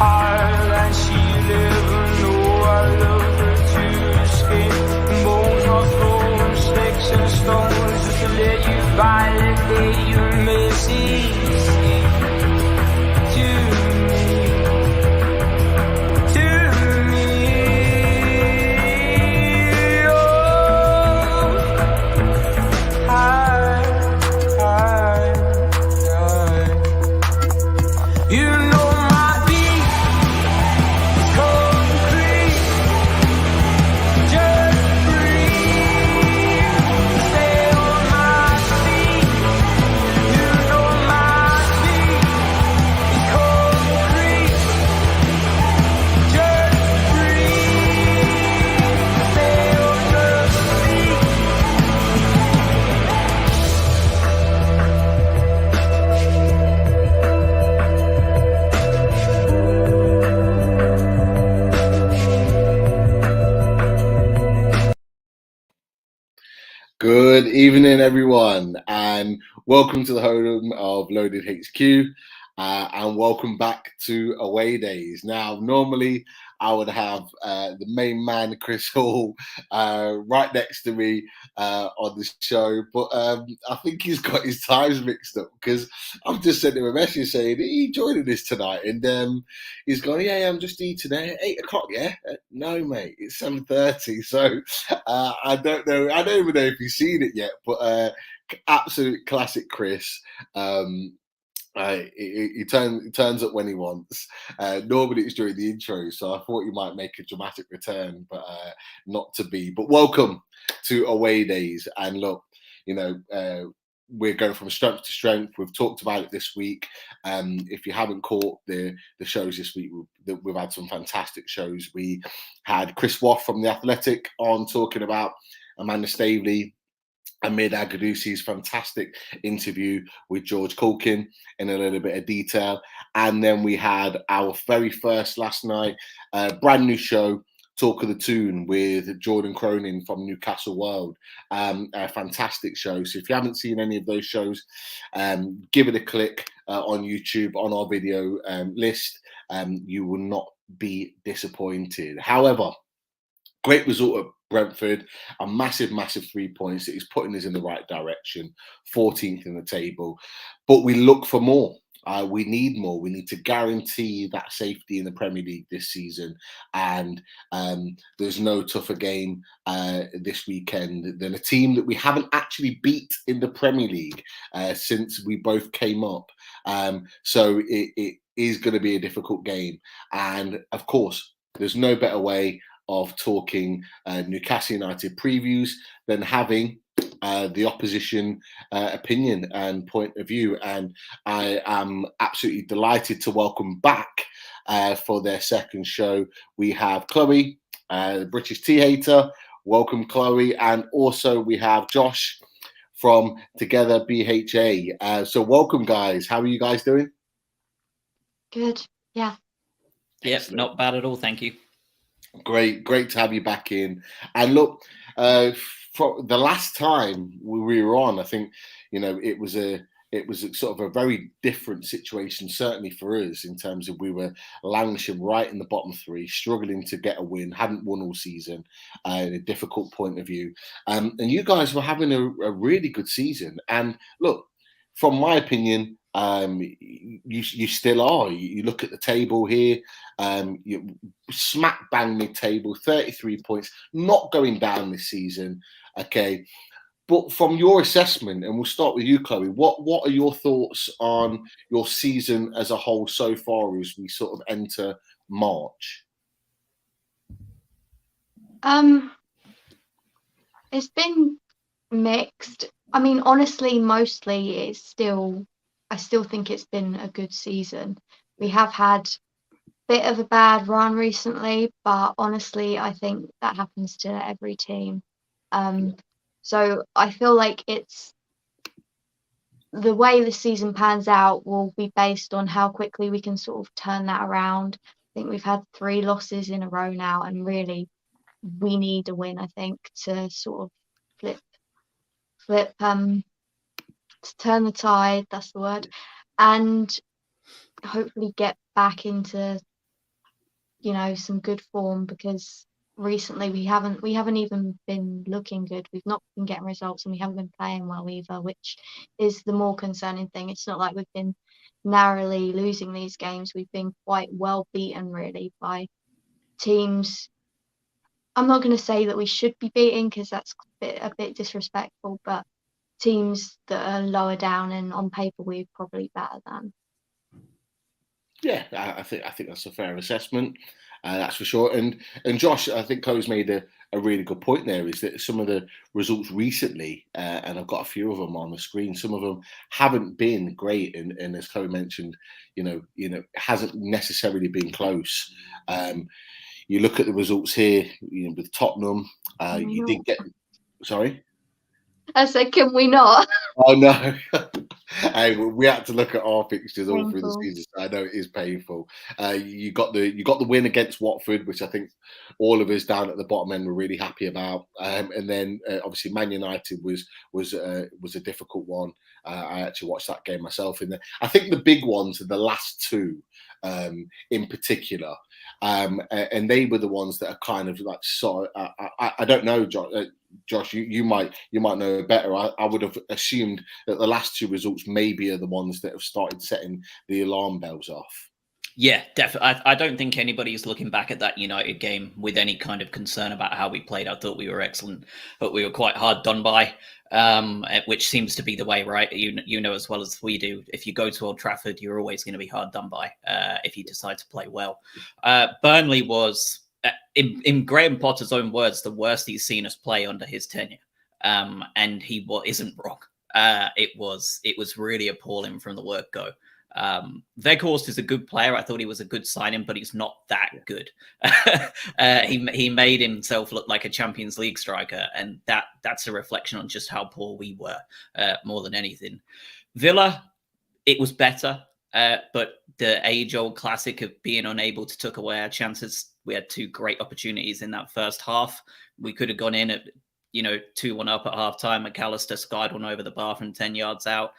hard and she never know I love her to skin and bones, not thrown sticks and stones just to let you validate your message to Good evening, everyone, and welcome to the home of Loaded HQ, and welcome back to Away Days. Now, normally I would have the main man, Chris Hall, right next to me on the show, but I think he's got his times mixed up because I've just sent him a message saying, "Are you joining us tonight?" And he's gone, "Yeah, I'm just eating at 8 o'clock, yeah?" No, mate, it's 7:30. So I don't know. I don't even know if he's seen it yet, but absolute classic Chris. He turns up when he wants. Normally it's during the intro, so I thought he might make a dramatic return, but not to be. But welcome to Away Days. And look, we're going from strength to strength. We've talked about it this week. If you haven't caught the shows this week, we've had some fantastic shows. We had Chris Waff from The Athletic on talking about Amanda Staveley, Amid Agadusi's fantastic interview with George Culkin in a little bit of detail. And then we had our very first last night, brand new show, Talk of the Toon with Jordan Cronin from Newcastle World. A fantastic show. So if you haven't seen any of those shows, give it a click on YouTube on our video list. You will not be disappointed. However, great result at Brentford, a massive 3 points that is putting us in the right direction, 14th in the table. But we look for more. We need more. We need to guarantee that safety in the Premier League this season. And there's no tougher game this weekend than a team that we haven't actually beat in the Premier League since we both came up. So it is going to be a difficult game. And of course, there's no better way of talking Newcastle United previews than having the opposition opinion and point of view. And I am absolutely delighted to welcome back for their second show. We have Chloe, the British Tea Hater. Welcome, Chloe. And also we have Josh from Together BHA. So welcome, guys. How are you guys doing? Good. Yeah. Yep, not bad at all. Thank you. Great to have you back in. And look, from the last time we were on, I think it was a sort of a very different situation, certainly for us, in terms of we were languishing right in the bottom three, struggling to get a win, hadn't won all season, in a difficult point of view. And you guys were having a really good season. And look, from my opinion, you still are. You look at the table here, you smack bang mid-table, 33 points, not going down this season. Okay, but from your assessment, and we'll start with you, Chloe. What are your thoughts on your season as a whole so far as we sort of enter March? It's been mixed. I mean, honestly, mostly I still think it's been a good season. We have had a bit of a bad run recently, but honestly, I think that happens to every team. So I feel like it's the way the season pans out will be based on how quickly we can sort of turn that around. I think we've had 3 losses in a row now, and really we need a win, I think, to sort of flip to turn the tide, that's the word, and hopefully get back into some good form, because recently we haven't even been looking good. We've not been getting results, and we haven't been playing well either, which is the more concerning thing. It's not like we've been narrowly losing these games. We've been quite well beaten, really, by teams. I'm not going to say that we should be beating, because that's a bit disrespectful, but teams that are lower down and on paper we're probably better than. Yeah, I think that's a fair assessment. That's for sure. And Josh, I think Chloe's made a really good point there, is that some of the results recently, and I've got a few of them on the screen, some of them haven't been great. And as Chloe mentioned, hasn't necessarily been close. You look at the results here, with Tottenham, you did get, sorry? I said, can we not? Oh no. Hey, we had to look at our fixtures all through the Painful. season. So I know it is painful. You got the win against Watford, which I think all of us down at the bottom end were really happy about. And then obviously Man United was a difficult one. I actually watched that game myself. And I think the big ones are the last two, in particular, and they were the ones that are kind of like, so I don't know, Josh, you might know better. I would have assumed that the last two results maybe are the ones that have started setting the alarm bells off. Yeah, definitely. I don't think anybody's looking back at that United game with any kind of concern about how we played. I thought we were excellent, but we were quite hard done by, which seems to be the way, right? You know as well as we do. If you go to Old Trafford, you're always going to be hard done by if you decide to play well. Burnley was, in Graham Potter's own words, the worst he's seen us play under his tenure, and he isn't wrong. It was really appalling from the word go. Weghorst is a good player. I thought he was a good signing, but he's not that good. He made himself look like a Champions League striker, and that's a reflection on just how poor we were, more than anything. Villa, it was better, but the age-old classic of being unable to tuck away our chances. We had two great opportunities in that first half. We could have gone in at 2-1 up at half-time. McAllister skied one over the bar from 10 yards out.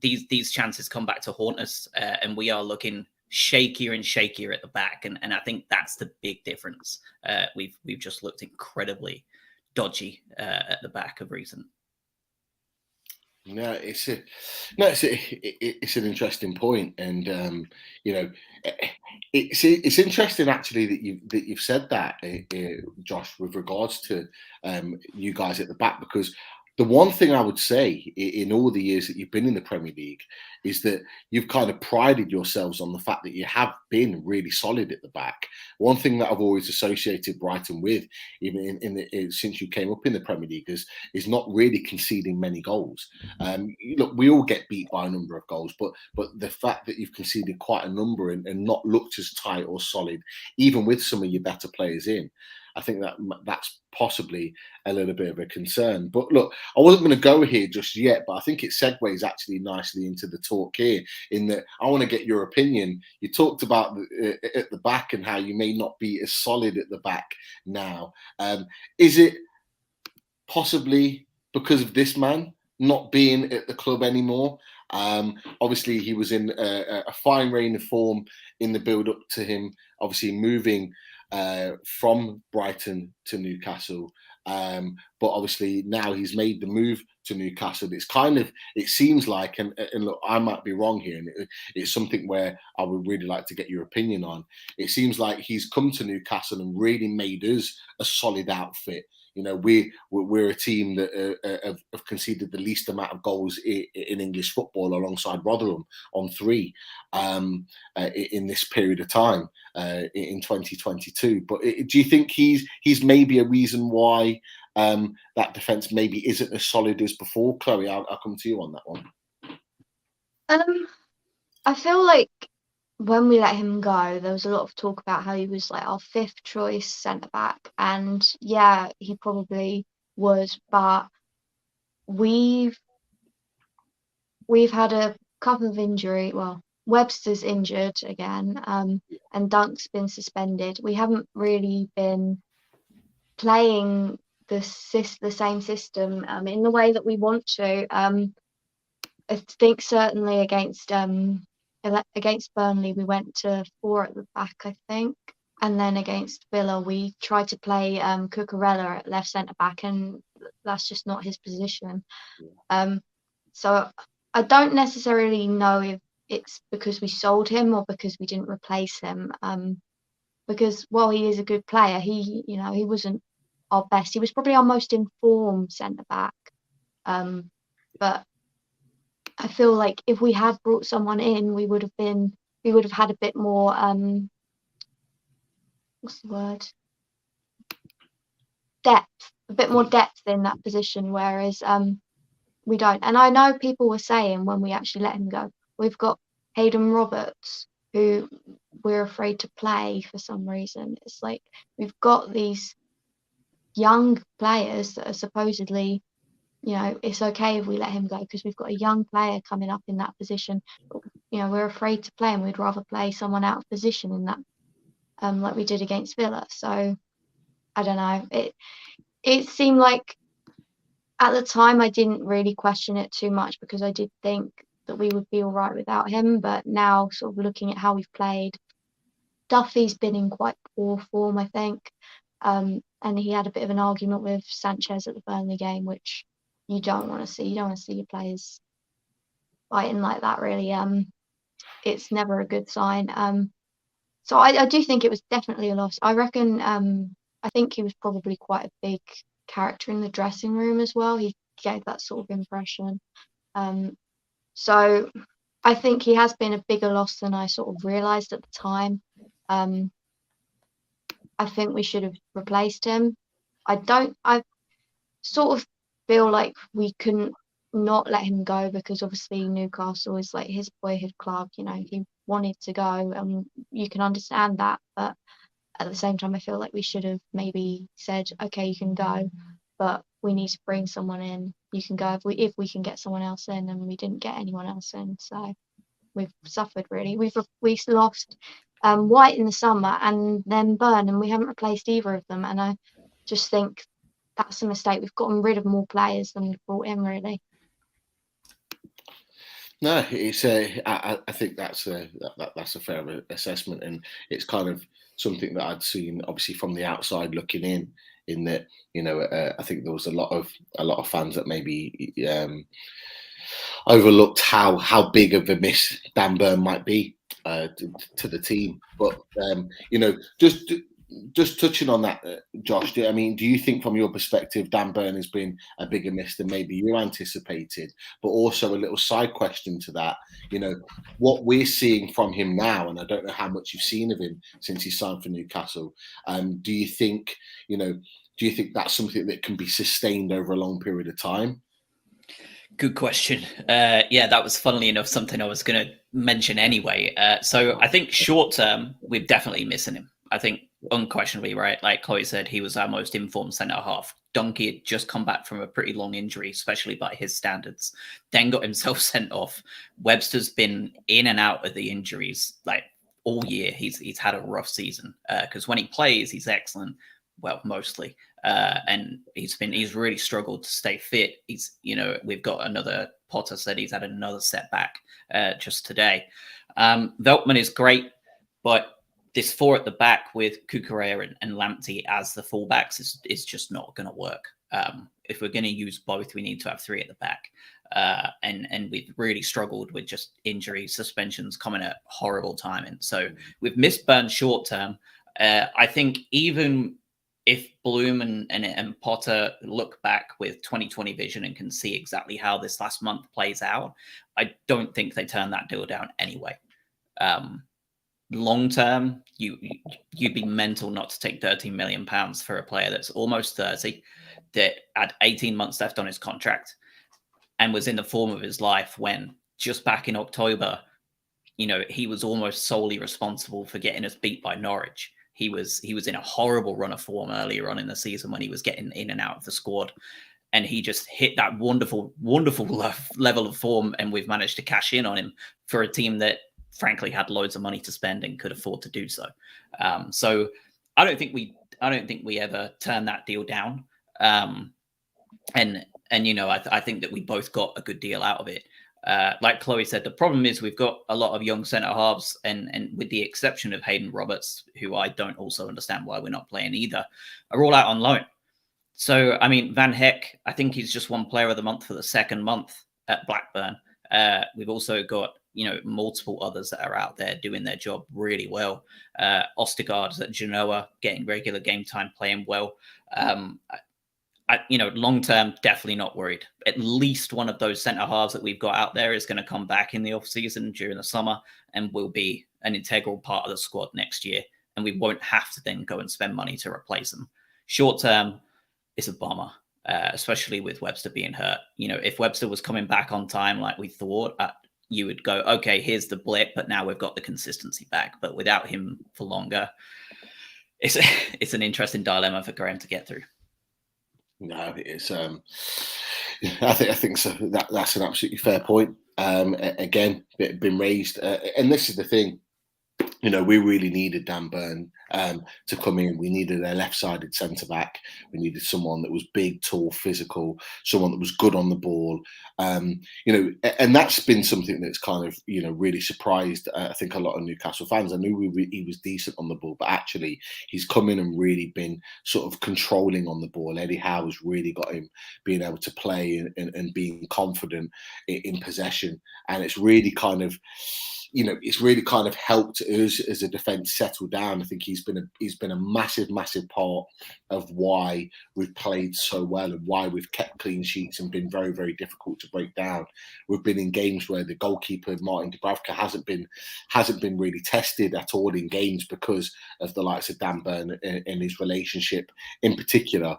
These chances come back to haunt us, and we are looking shakier and shakier at the back, and I think that's the big difference. We've just looked incredibly dodgy at the back of recent. No, it's an interesting point, and it's interesting actually that you've said that, Josh, with regards to you guys at the back, because the one thing I would say in all the years that you've been in the Premier League is that you've kind of prided yourselves on the fact that you have been really solid at the back. One thing that I've always associated Brighton with, even since you came up in the Premier League, is not really conceding many goals. Look, we all get beat by a number of goals, but the fact that you've conceded quite a number and not looked as tight or solid, even with some of your better players in, I think that's possibly a little bit of a concern. But look, I wasn't going to go here just yet, but I think it segues actually nicely into the talk here, in that I want to get your opinion. You talked about at the back and how you may not be as solid at the back now. Is it possibly because of this man not being at the club anymore? Obviously, he was in a fine reign of form in the build-up to him, obviously moving from Brighton to Newcastle, but obviously now he's made the move to Newcastle. It seems like, and look, I might be wrong here, and it's something where I would really like to get your opinion on. It seems like he's come to Newcastle and really made us a solid outfit. We're a team that have conceded the least amount of goals in English football, alongside Rotherham on 3 in this period of time in 2022. But do you think he's maybe a reason why that defence maybe isn't as solid as before? Chloe, I'll come to you on that one. I feel like when we let him go, there was a lot of talk about how he was like our 5th choice centre back, and yeah, he probably was, but we've had a couple of injury. Well, Webster's injured again, and Dunk's been suspended. We haven't really been playing the same system in the way that we want to. I think certainly against against Burnley, we went to 4 at the back, I think. And then against Villa, we tried to play Cucurella at left centre back, and that's just not his position. So I don't necessarily know if it's because we sold him or because we didn't replace him. Because while he is a good player, he wasn't our best. He was probably our most informed centre back. But I feel like if we had brought someone in, we would have had a bit more what's the word? Depth, a bit more depth in that position, whereas we don't. And I know people were saying when we actually let him go, we've got Hayden Roberts, who we're afraid to play for some reason. It's like we've got these young players that are supposedly, it's okay if we let him go because we've got a young player coming up in that position. But, we're afraid to play, and we'd rather play someone out of position in that, like we did against Villa. So I don't know. It seemed like at the time I didn't really question it too much because I did think that we would be all right without him. But now, sort of looking at how we've played, Duffy's been in quite poor form, I think. And he had a bit of an argument with Sanchez at the Burnley game, which you don't want to see. You don't want to see your players fighting like that, really. It's never a good sign. So I do think it was definitely a loss. I reckon, I think he was probably quite a big character in the dressing room as well. He gave that sort of impression. So I think he has been a bigger loss than I sort of realised at the time. I think we should have replaced him. I sort of feel like we couldn't not let him go because obviously Newcastle is like his boyhood club. He wanted to go, and you can understand that. But at the same time, I feel like we should have maybe said, okay, you can go, but we need to bring someone in. You can go if we can get someone else in, and we didn't get anyone else in. So we've suffered really. We lost White in the summer and then Burn, and we haven't replaced either of them. And I just think that's a mistake. We've gotten rid of more players than we've brought in, really. No, it's I think that's a fair assessment, and it's kind of something that I'd seen obviously from the outside looking in that I think there was a lot of fans that maybe overlooked how big of a miss Dan Burn might be to the team. But just touching on that, Josh, do you think from your perspective Dan Burn has been a bigger miss than maybe you anticipated? But also a little side question to that, what we're seeing from him now, and I don't know how much you've seen of him since he signed for Newcastle. Do you think that's something that can be sustained over a long period of time? Good question. That was funnily enough something I was going to mention anyway. So I think short term, we're definitely missing him. I think unquestionably, right? Like Chloe said, he was our most informed centre half. Donkey had just come back from a pretty long injury, especially by his standards, then got himself sent off. Webster's been in and out of the injuries like all year. He's had a rough season because when he plays, he's excellent. Well, mostly. And he's really struggled to stay fit. We've got another, Potter said he's had another setback just today. Veltman is great, but this 4 at the back with Cucurella and Lamptey as the fullbacks is just not going to work. If we're going to use both, we need to have 3 at the back. And we've really struggled with just injuries, suspensions coming at horrible timing. So we've missed Burn short term. I think even if Bloom and Potter look back with 2020 vision and can see exactly how this last month plays out, I don't think they turn that deal down anyway. Long term, you'd be mental not to take £13 million for a player that's almost 30, that had 18 months left on his contract, and was in the form of his life when just back in October, he was almost solely responsible for getting us beat by Norwich. He was in a horrible run of form earlier on in the season when he was getting in and out of the squad, and he just hit that wonderful, wonderful level of form, and we've managed to cash in on him for a team that frankly had loads of money to spend and could afford to do so. So I don't think we ever turn that deal down. I think that we both got a good deal out of it. Like Chloe said, the problem is we've got a lot of young centre halves, and with the exception of Hayden Roberts, who I don't also understand why we're not playing either, are all out on loan. So, I mean, Van Heck, I think he's just won Player of the Month for the second month at Blackburn. We've also got, multiple others that are out there doing their job really well. Ostergaard's at Genoa, getting regular game time, playing well. Long term, definitely not worried. At least one of those centre halves that we've got out there is going to come back in the off season during the summer and will be an integral part of the squad next year. And we won't have to then go and spend money to replace them. Short term, it's a bummer, especially with Webster being hurt. If Webster was coming back on time like we thought, you would go, okay, here's the blip, but now we've got the consistency back. But without him for longer, it's an interesting dilemma for Graham to get through. No, it is. I think so. That's an absolutely fair point. Again, it been raised, and this is the thing. We really needed Dan Burn to come in. We needed a left-sided centre-back. We needed someone that was big, tall, physical, someone that was good on the ball. And that's been something that's kind of, really surprised, I think, a lot of Newcastle fans. I knew he was decent on the ball, but actually he's come in and really been sort of controlling on the ball. Eddie Howe has really got him being able to play and being confident in possession. And it's really kind of, it's really kind of helped us as a defence settle down. I think he's been a massive part of why we've played so well and why we've kept clean sheets and been very, very difficult to break down. We've been in games where the goalkeeper Martin Dubravka hasn't been really tested at all in games because of the likes of Dan Burn and his relationship, in particular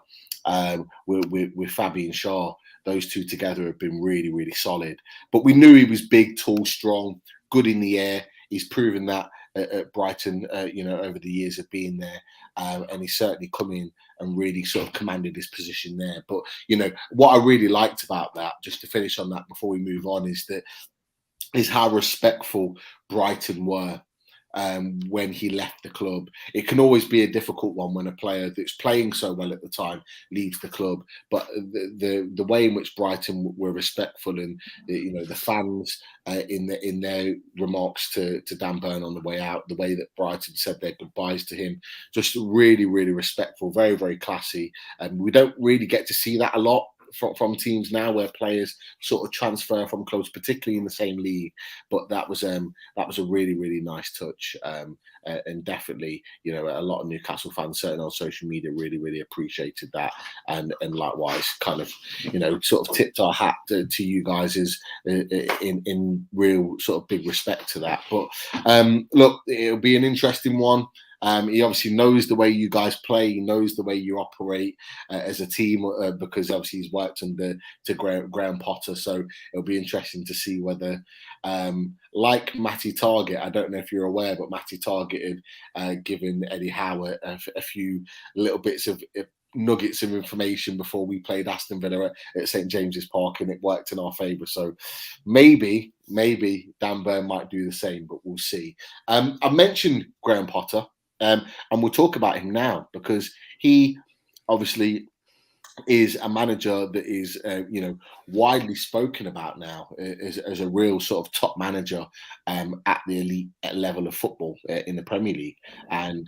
with Fabian Schär. Those two together have been really, really solid. But we knew he was big, tall, strong, good in the air. He's proven that at Brighton, over the years of being there. And he's certainly come in and really sort of commanded his position there. But, what I really liked about that, just to finish on that before we move on, is how respectful Brighton were when he left the club. It can always be a difficult one when a player that's playing so well at the time leaves the club, but the way in which Brighton were respectful, and the fans in their remarks to Dan Burn on the way out, the way that Brighton said their goodbyes to him, just really, really respectful, very, very classy. And we don't really get to see that a lot from teams now, where players sort of transfer from clubs, particularly in the same league. But that was a really, really nice touch, and definitely, a lot of Newcastle fans, certainly on social media, really, really appreciated that, and likewise, kind of, sort of tipped our hat to you guys as in real sort of big respect to that. But look, it'll be an interesting one. He obviously knows the way you guys play. He knows the way you operate as a team, because obviously he's worked under Graham Potter. So it'll be interesting to see whether, like Matty Targett, I don't know if you're aware, but Matty Targett had given Eddie Howe a few little bits of nuggets of information before we played Aston Villa at St James's Park, and it worked in our favour. So maybe Dan Burn might do the same, but we'll see. I mentioned Graham Potter. And we'll talk about him now, because he obviously is a manager that is, widely spoken about now as a real sort of top manager at the elite level of football in the Premier League. And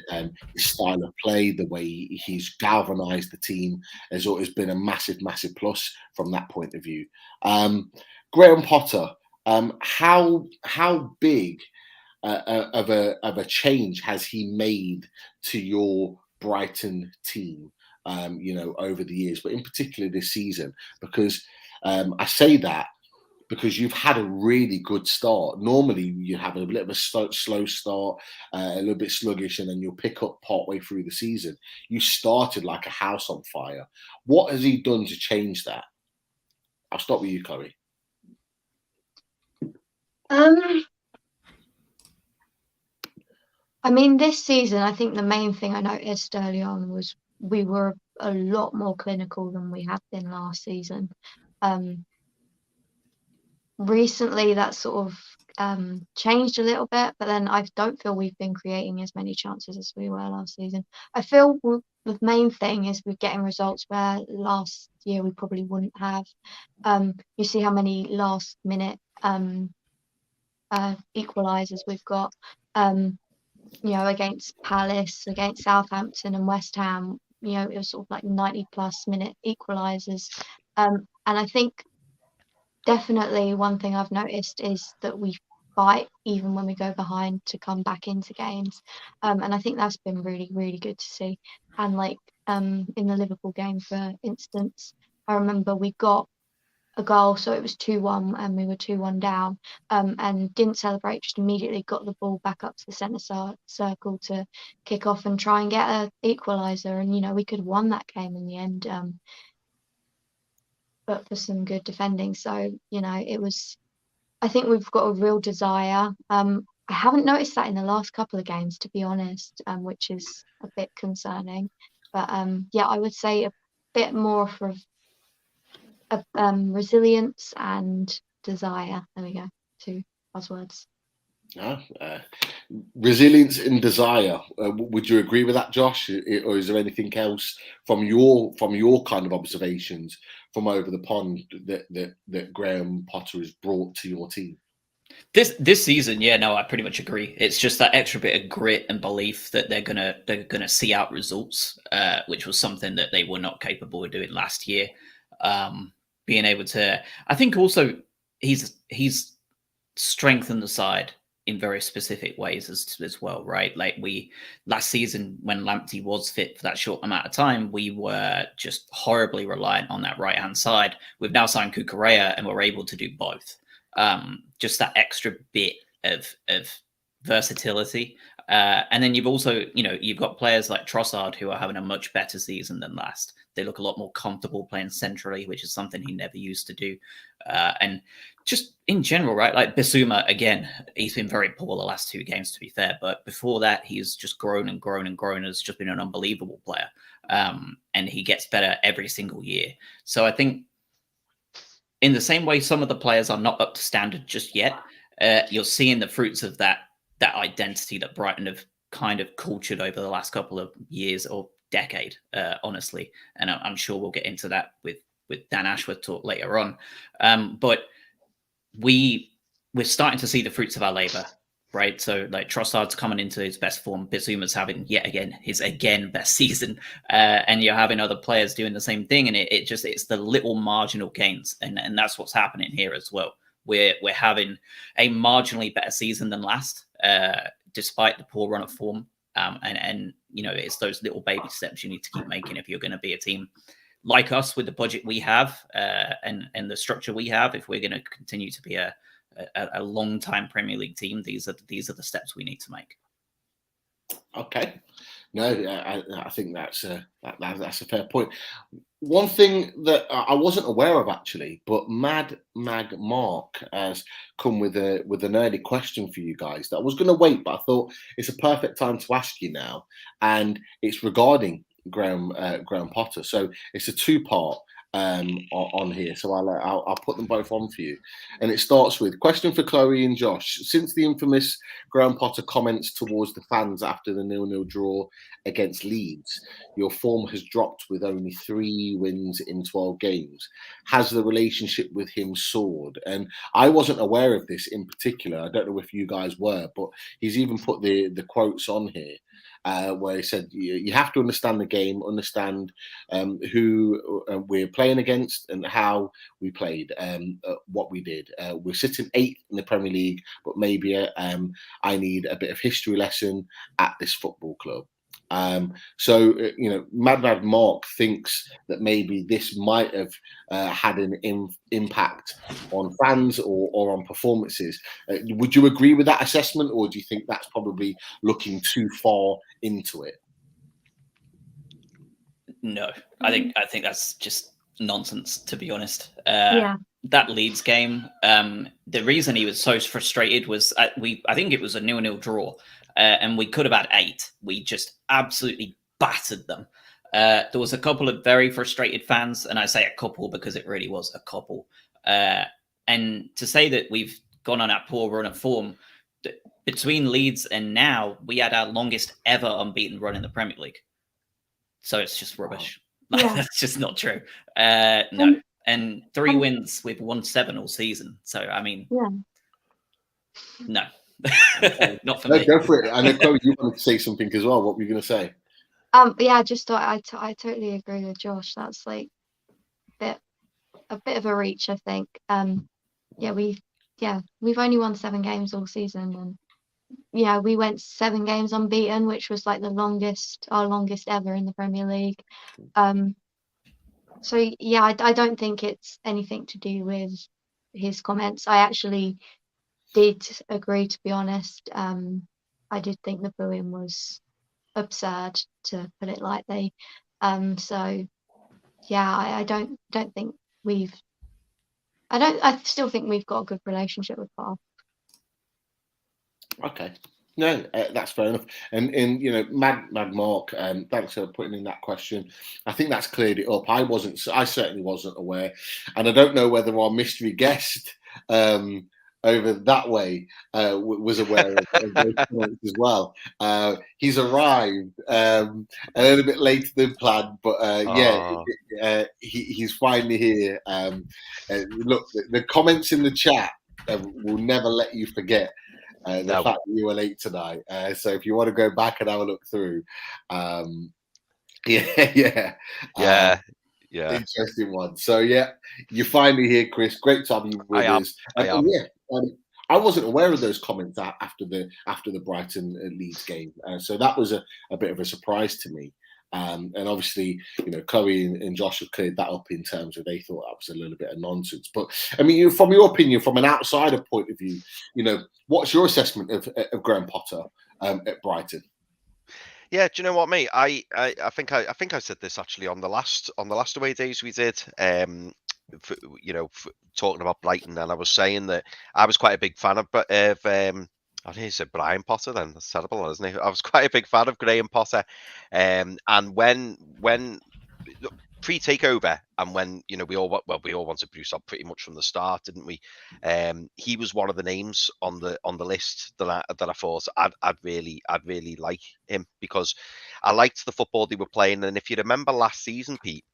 his style of play, the way he's galvanised the team, has always been a massive plus from that point of view. Graham Potter, how big of a change has he made to your Brighton team, over the years, but in particular this season? Because I say that because you've had a really good start. Normally you have a bit of a slow start, a little bit sluggish, and then you'll pick up partway through the season. You started like a house on fire. What has he done to change that? I'll start with you, Chloe. I mean, this season, I think the main thing I noticed early on was we were a lot more clinical than we had been last season. Recently, that sort of changed a little bit, but then I don't feel we've been creating as many chances as we were last season. I feel the main thing is we're getting results where last year we probably wouldn't have. You see how many last-minute equalisers we've got. You know, against Palace, against Southampton and West Ham, you know, it was sort of like 90+ minute equalisers. And I think definitely one thing I've noticed is that we fight even when we go behind to come back into games. And I think that's been really, really good to see. And like in the Liverpool game, for instance, I remember we got a goal, so it was 2-1 and we were 2-1 down, and didn't celebrate, just immediately got the ball back up to the centre circle to kick off and try and get an equaliser. And, you know, we could have won that game in the end, but for some good defending. So, you know, I think we've got a real desire. I haven't noticed that in the last couple of games, to be honest, which is a bit concerning. But yeah, I would say a bit more for resilience and desire. There we go, 2 buzzwords. Resilience and desire. Would you agree with that, Josh? Or is there anything else from your kind of observations from over the pond that Graham Potter has brought to your team? This season, yeah, no, I pretty much agree. It's just that extra bit of grit and belief that they're gonna see out results, which was something that they were not capable of doing last year. Being able to, I think also he's strengthened the side in very specific ways as well, right? Like last season when Lamptey was fit for that short amount of time, we were just horribly reliant on that right hand side. We've now signed Cucurella and we're able to do both. Just that extra bit of versatility. And then you've also, you know, you've got players like Trossard who are having a much better season than last. They look a lot more comfortable playing centrally, which is something he never used to do. And just in general, right? Like Bissouma, again, he's been very poor the last 2 games, to be fair. But before that, he's just grown and grown and grown. Has just been an unbelievable player. And he gets better every single year. So I think in the same way, some of the players are not up to standard just yet. You're seeing the fruits of that identity that Brighton have kind of cultured over the last couple of years or decade, honestly. And I'm sure we'll get into that with Dan Ashworth talk later on. But we're starting to see the fruits of our labor, right? So like Trossard's coming into his best form. Bissouma's having yet again his best season, and you're having other players doing the same thing. And it's the little marginal gains, and that's what's happening here as well. We're having a marginally better season than last, despite the poor run of form. And you know, it's those little baby steps you need to keep making if you're going to be a team like us with the budget we have and the structure we have. If we're going to continue to be a long-time Premier League team, these are the steps we need to make. Okay. No, I think that's a fair point. One thing that I wasn't aware of actually, but Mad Mag Mark has come with an early question for you guys that I was going to wait, but I thought it's a perfect time to ask you now, and it's regarding Graham Potter. So it's a 2-part on here, so I'll put them both on for you. And it starts with question for Chloe and Josh. Since the infamous Graham Potter comments towards the fans after the 0-0 draw against Leeds, your form has dropped with only 3 wins in 12 games. Has the relationship with him soared? And I wasn't aware of this in particular. I don't know if you guys were, but he's even put the quotes on here. Where he said, you have to understand the game, understand who we're playing against and how we played, what we did. We're sitting 8th in the Premier League, but maybe I need a bit of history lesson at this football club. So, you know, Mad Mark thinks that maybe this might have had an impact on fans or on performances. Would you agree with that assessment, or do you think that's probably looking too far into it? No, I think that's just nonsense, to be honest. Yeah. That Leeds game, the reason he was so frustrated was I think it was a 0-0 draw. And we could have had 8. We just absolutely battered them. There was a couple of very frustrated fans, and I say a couple because it really was a couple. And to say that we've gone on that poor run of form, between Leeds and now, we had our longest ever unbeaten run in the Premier League. So it's just rubbish. Yeah. That's just not true. No. and 3 wins. We've won 7 all season. So I mean, Yeah. no, not for me. Go for it. I know, Chloe, you wanted to say something as well. What were you going to say? Yeah, I just thought I totally agree with Josh. That's like a bit of a reach, I think. Yeah, we've only won 7 games all season, and yeah, we went 7 games unbeaten, which was like our longest ever in the Premier League. So yeah, I don't think it's anything to do with his comments. I actually did agree, to be honest. I did think the booing was absurd, to put it lightly. So yeah, I don't think I still think we've got a good relationship with Bath. Okay. No, that's fair enough. And Mad Mark, thanks for putting in that question. I think that's cleared it up. I certainly wasn't aware, and I don't know whether our mystery guest over that way was aware of those comments as well. He's arrived a little bit later than planned, but he's finally here. Look, the comments in the chat will never let you forget the fact that you were late tonight. So if you want to go back and have a look through, interesting one. So yeah, you're finally here, Chris. Great to have you with us. I am. I wasn't aware of those comments after the Brighton Leeds game, so that was a bit of a surprise to me. And obviously, Chloe and Josh have cleared that up in terms of they thought that was a little bit of nonsense. But I mean, from your opinion, from an outsider point of view, what's your assessment of Graham Potter at Brighton? Yeah, do you know what, mate? I think I said this actually on the last away days we did. Talking about Brighton, and I was saying that I was quite a big fan of I think he said Brian Potter then. That's terrible, isn't it? I was quite a big fan of Graham Potter. And when pre-takeover, and when we all wanted Bruce up pretty much from the start, didn't we? He was one of the names on the list that I thought I'd really like him, because I liked the football they were playing. And if you remember last season, Pete,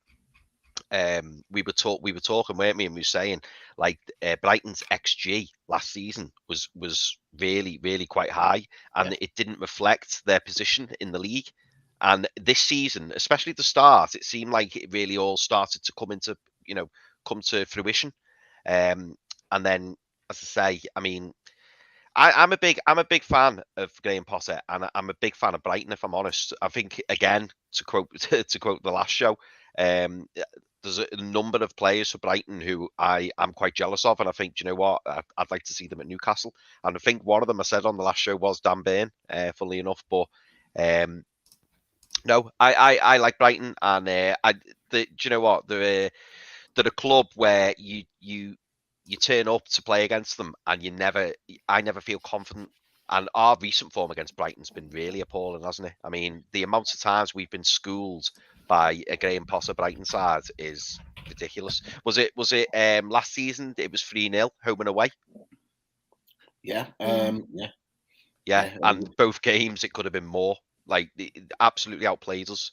we were talking, weren't we? And we were saying like Brighton's XG last season was really, really quite high, and it didn't reflect their position in the league. And this season, especially the start, it seemed like it really all started to come to fruition. And then, as I say, I mean, I'm a big fan of Graham Potter, and I'm a big fan of Brighton, if I'm honest. I think, again, to quote the last show, there's a number of players for Brighton who I am quite jealous of, and I think, do you know what, I'd like to see them at Newcastle. And I think one of them I said on the last show was Dan Burn, funnily enough. But no, I like Brighton, and do you know what, they're a club where you turn up to play against them, and I never feel confident. And our recent form against Brighton's been really appalling, hasn't it? I mean, the amount of times we've been schooled by a Graham Potter Brighton side is ridiculous. Was it last season? It was 3-0 home and away. Yeah. And both games it could have been more. Like, they absolutely outplayed us.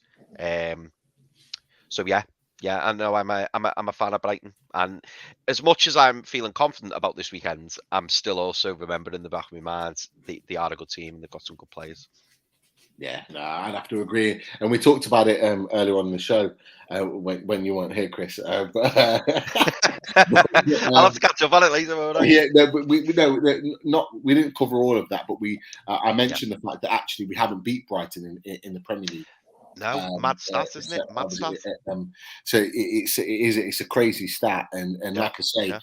So yeah, I know I'm a fan of Brighton, and as much as I'm feeling confident about this weekend, I'm still also remembering in the back of my mind they are a good team and they've got some good players. Yeah, no, I'd have to agree. And we talked about it earlier on in the show when you weren't here, Chris. I'll have to catch up on it later, won't I? Yeah, no, but we didn't cover all of that, but I mentioned the fact that actually we haven't beat Brighton in the Premier League. No, mad stat, isn't it? Mad stat. So it's a crazy stat, and like I say,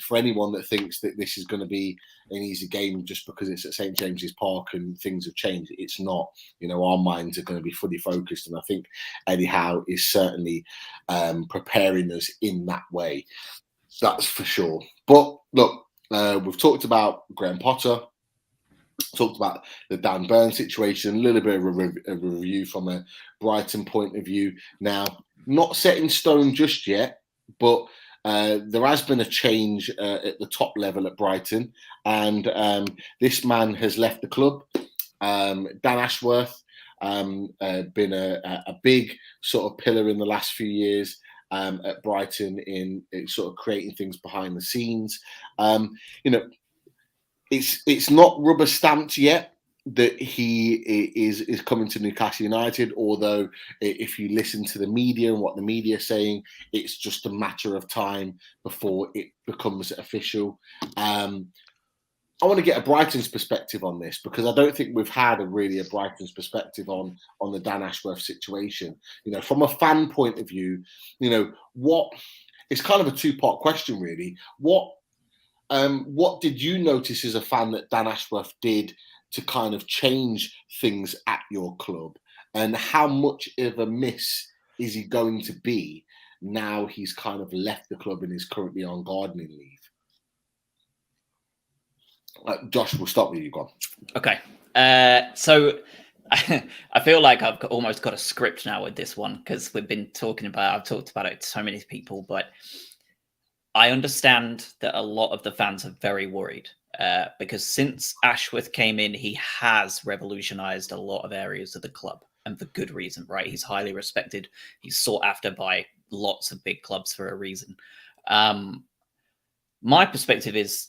for anyone that thinks that this is going to be an easy game just because it's at St James's Park and things have changed, it's not. Our minds are going to be fully focused, and I think Eddie Howe is certainly preparing us in that way. That's for sure. But look, we've talked about Graham Potter. Talked about the Dan Burn situation, a little bit of a review from a Brighton point of view. Now, not set in stone just yet, but there has been a change at the top level at Brighton, and this man has left the club. Dan Ashworth, been a big sort of pillar in the last few years, at Brighton in sort of creating things behind the scenes. It's not rubber stamped yet that he is coming to Newcastle United, although if you listen to the media and what the media are saying, it's just a matter of time before it becomes official. I want to get a Brighton's perspective on this, because I don't think we've had a Brighton's perspective on the Dan Ashworth situation. From a fan point of view, what it's kind of a two-part question, really. What did you notice as a fan that Dan Ashworth did to kind of change things at your club, and how much of a miss is he going to be now he's kind of left the club and is currently on gardening leave? Josh, we'll start with you. Go on. Okay. So I feel like I've almost got a script now with this one, because I've talked about it to so many people, but I understand that a lot of the fans are very worried because since Ashworth came in, he has revolutionized a lot of areas of the club, and for good reason, right? He's highly respected. He's sought after by lots of big clubs for a reason. My perspective is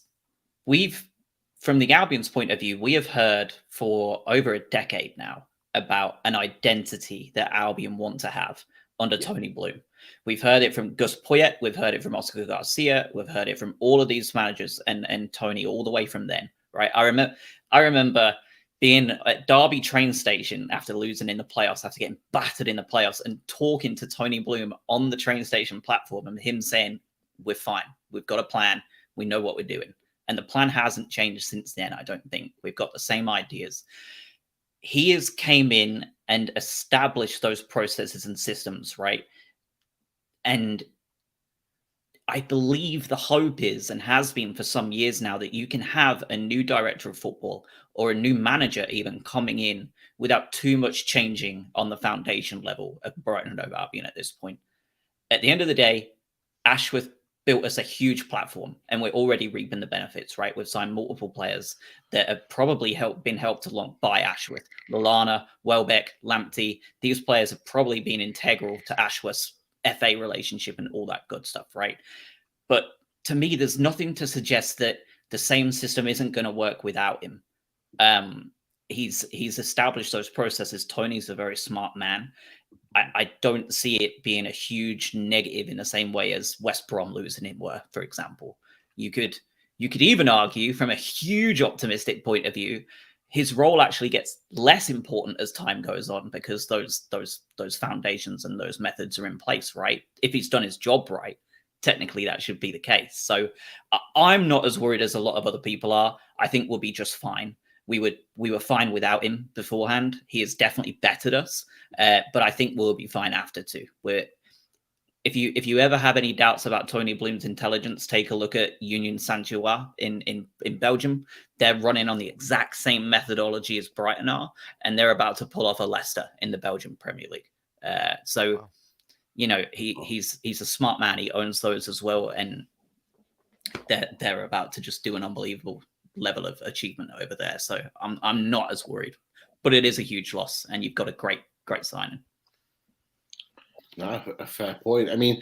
from the Albion's point of view, we have heard for over a decade now about an identity that Albion want to have under Tony Bloom. We've heard it from Gus Poyet, we've heard it from Oscar Garcia, we've heard it from all of these managers and Tony all the way from then, right? I remember being at Derby train station after losing in the playoffs, after getting battered in the playoffs, and talking to Tony Bloom on the train station platform, and him saying, "We're fine. We've got a plan. We know what we're doing." And the plan hasn't changed since then, I don't think. We've got the same ideas. He has came in and established those processes and systems, right? And I believe the hope is, and has been for some years now, that you can have a new director of football or a new manager even coming in without too much changing on the foundation level of Brighton and Hove Albion at this point. At the end of the day, Ashworth built us a huge platform, and we're already reaping the benefits, right? We've signed multiple players that have probably been helped along by Ashworth. Lallana, Welbeck, Lamptey, these players have probably been integral to Ashworth's FA relationship and all that good stuff, right? But to me, there's nothing to suggest that the same system isn't going to work without him. He's established those processes. Tony's a very smart man. I don't see it being a huge negative in the same way as West Brom losing him were, for example. You could even argue, from a huge optimistic point of view, his role actually gets less important as time goes on, because those foundations and those methods are in place, right? If he's done his job right, technically that should be the case. So I'm not as worried as a lot of other people are. I think we'll be just fine. We were fine without him beforehand. He has definitely bettered us, but I think we'll be fine after too. If you ever have any doubts about Tony Bloom's intelligence, take a look at Union Saint-Gilloise in Belgium. They're running on the exact same methodology as Brighton are, and they're about to pull off a Leicester in the Belgian Premier League. He's a smart man. He owns those as well, and they're about to just do an unbelievable level of achievement over there. So I'm not as worried, but it is a huge loss, and you've got a great signing. No, a fair point. I mean,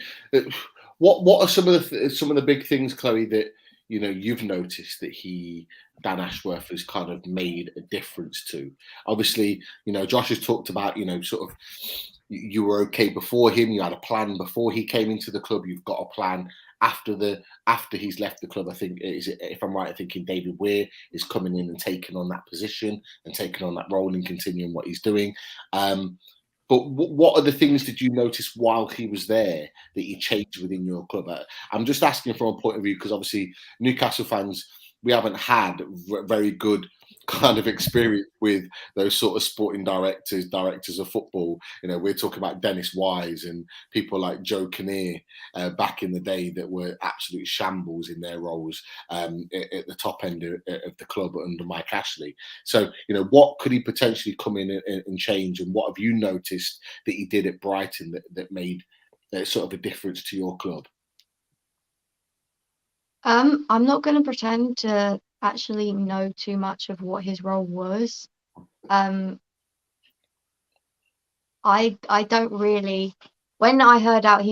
what are some of the big things, Chloe, that you've noticed that Dan Ashworth has kind of made a difference to? Obviously, Josh has talked about sort of you were okay before him. You had a plan before he came into the club. You've got a plan after he's left the club. I think, if I'm right, I think David Weir is coming in and taking on that position and taking on that role and continuing what he's doing. But what are the things did you notice while he was there that he changed within your club? I'm just asking from a point of view, because obviously Newcastle fans, we haven't had very good kind of experience with those sort of sporting directors of football. We're talking about Dennis Wise and people like Joe Kinnear back in the day that were absolute shambles in their roles at the top end of the club under Mike Ashley. So, what could he potentially come in and change, and what have you noticed that he did at Brighton that made sort of a difference to your club? I'm not going to pretend to actually know too much of what his role was. I don't really when I heard that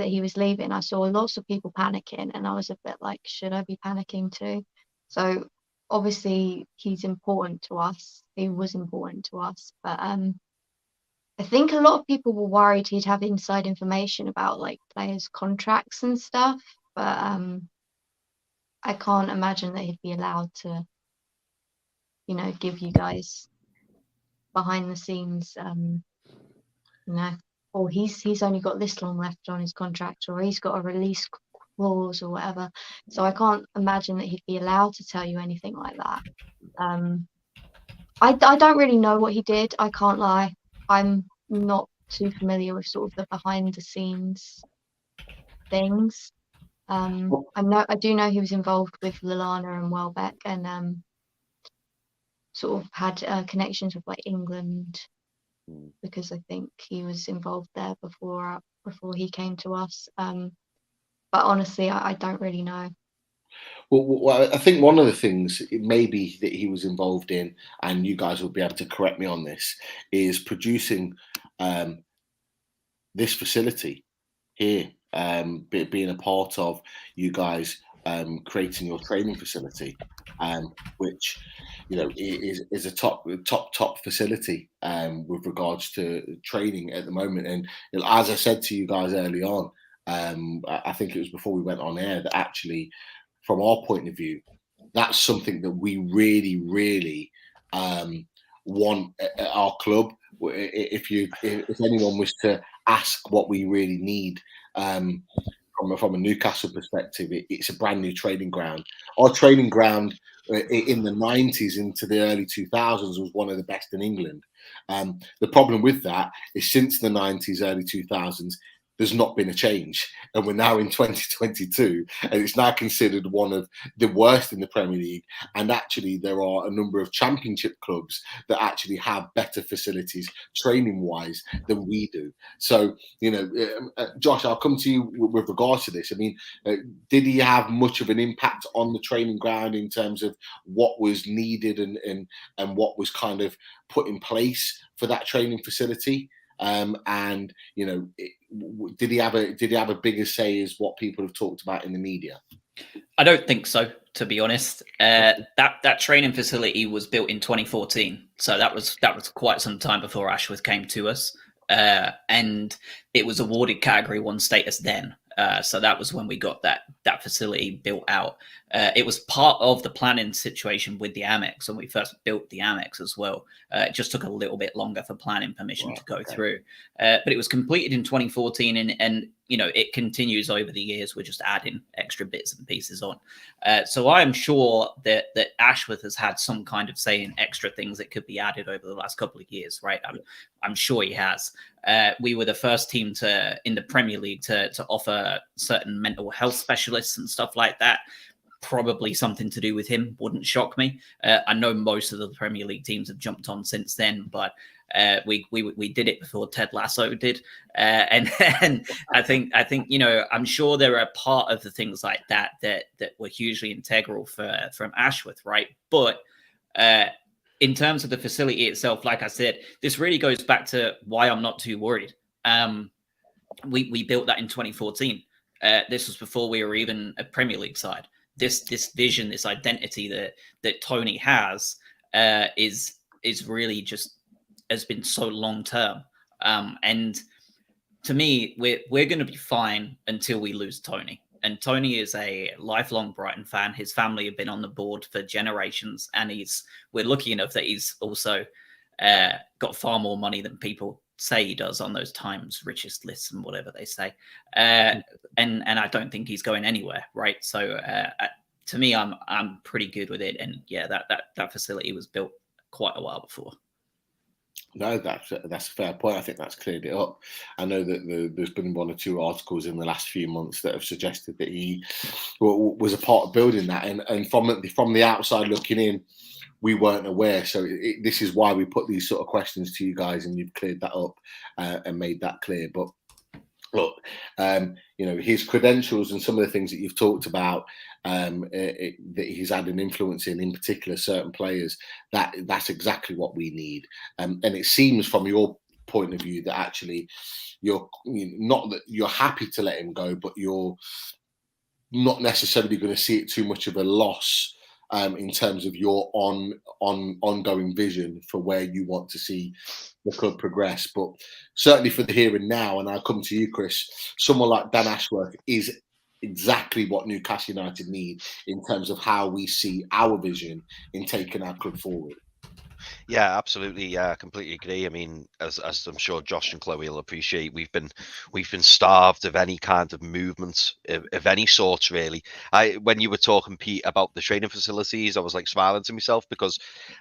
he was leaving, I saw lots of people panicking, and I was a bit like, should I be panicking too? So obviously he's important to us. He was important to us, but I think a lot of people were worried he'd have inside information about like players' contracts and stuff, but I can't imagine that he'd be allowed to, give you guys behind the scenes, or he's only got this long left on his contract, or he's got a release clause or whatever. So I can't imagine that he'd be allowed to tell you anything like that. I don't really know what he did. I can't lie. I'm not too familiar with sort of the behind the scenes things. I do know he was involved with Lallana and Welbeck, and sort of had connections with like England, because I think he was involved there before he came to us. But honestly, I don't really know. Well, I think one of the things maybe that he was involved in, and you guys will be able to correct me on this, is producing this facility here, being a part of you guys creating your training facility, which is a top facility with regards to training at the moment. And as I said to you guys early on, I think it was before we went on air, that actually, from our point of view, that's something that we really, really want at our club. If anyone was to ask what we really need from a Newcastle perspective, it's a brand new training ground. Our training ground in the 90s into the early 2000s was one of the best in England. The problem with that is since the 90s, early 2000s, there's not been a change, and we're now in 2022, and it's now considered one of the worst in the Premier League. And actually, there are a number of Championship clubs that actually have better facilities training-wise than we do. So, Josh, I'll come to you with regards to this. I mean, did he have much of an impact on the training ground in terms of what was needed and what was kind of put in place for that training facility? Did he have a bigger say as what people have talked about in the media? I don't think so, to be honest. That training facility was built in 2014, so that was quite some time before Ashworth came to us, and it was awarded Category 1 status then. So that was when we got that facility built out. It was part of the planning situation with the Amex when we first built the Amex as well. It just took a little bit longer for planning permission to go through. But it was completed in 2014, and it continues over the years. We're just adding extra bits and pieces on. So I am sure that Ashworth has had some kind of say in extra things that could be added over the last couple of years, right? I'm sure he has. We were the first team in the Premier League to offer certain mental health specialists and stuff like that. Probably something to do with him. Wouldn't shock me. I know most of the Premier League teams have jumped on since then, but we did it before Ted Lasso did, and I think I'm sure there are part of the things like that were hugely integral from Ashworth, right? But in terms of the facility itself, like I said, this really goes back to why I'm not too worried. We built that in 2014. This was before we were even a Premier League side. This vision, this identity that Tony has is really just has been so long term. And to me, we're going to be fine until we lose Tony. And Tony is a lifelong Brighton fan. His family have been on the board for generations, and we're lucky enough that he's also got far more money than people say he does on those Times richest lists and whatever they say. And I don't think he's going anywhere, right? So to me, I'm pretty good with it. And yeah, that facility was built quite a while before. No, that's a fair point. I think that's cleared it up. I know that there's been one or two articles in the last few months that have suggested that he was a part of building that, and from the outside looking in, we weren't aware. So this is why we put these sort of questions to you guys, and you've cleared that up and made that clear. But look, his credentials and some of the things that you've talked about, that he's had an influence in particular certain players, that's exactly what we need. And it seems from your point of view that actually you're not that you're happy to let him go, but you're not necessarily going to see it too much of a loss in terms of your ongoing vision for where you want to see the club progress. But certainly for the here and now, and I'll come to you, Chris, someone like Dan Ashworth is exactly what Newcastle United need in terms of how we see our vision in taking our club forward. Yeah, absolutely. Yeah, I completely agree. I mean, as I'm sure Josh and Chloe will appreciate, we've been starved of any kind of movement of any sort, really. When you were talking, Pete, about the training facilities, I was like smiling to myself because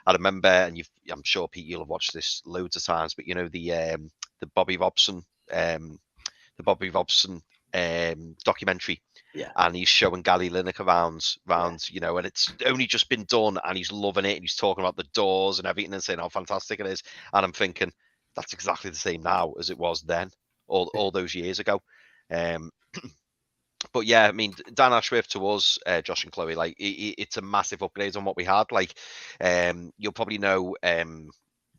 I remember, and I'm sure, Pete, you'll have watched this loads of times, but the Bobby Robson documentary. Yeah. And he's showing Gary Lineker around, and it's only just been done, and he's loving it, and he's talking about the doors and everything and saying how fantastic it is. And I'm thinking that's exactly the same now as it was then, all those years ago. But yeah, I mean, Dan Ashworth to us, Josh and Chloe, like it's a massive upgrade on what we had. Like, you'll probably know,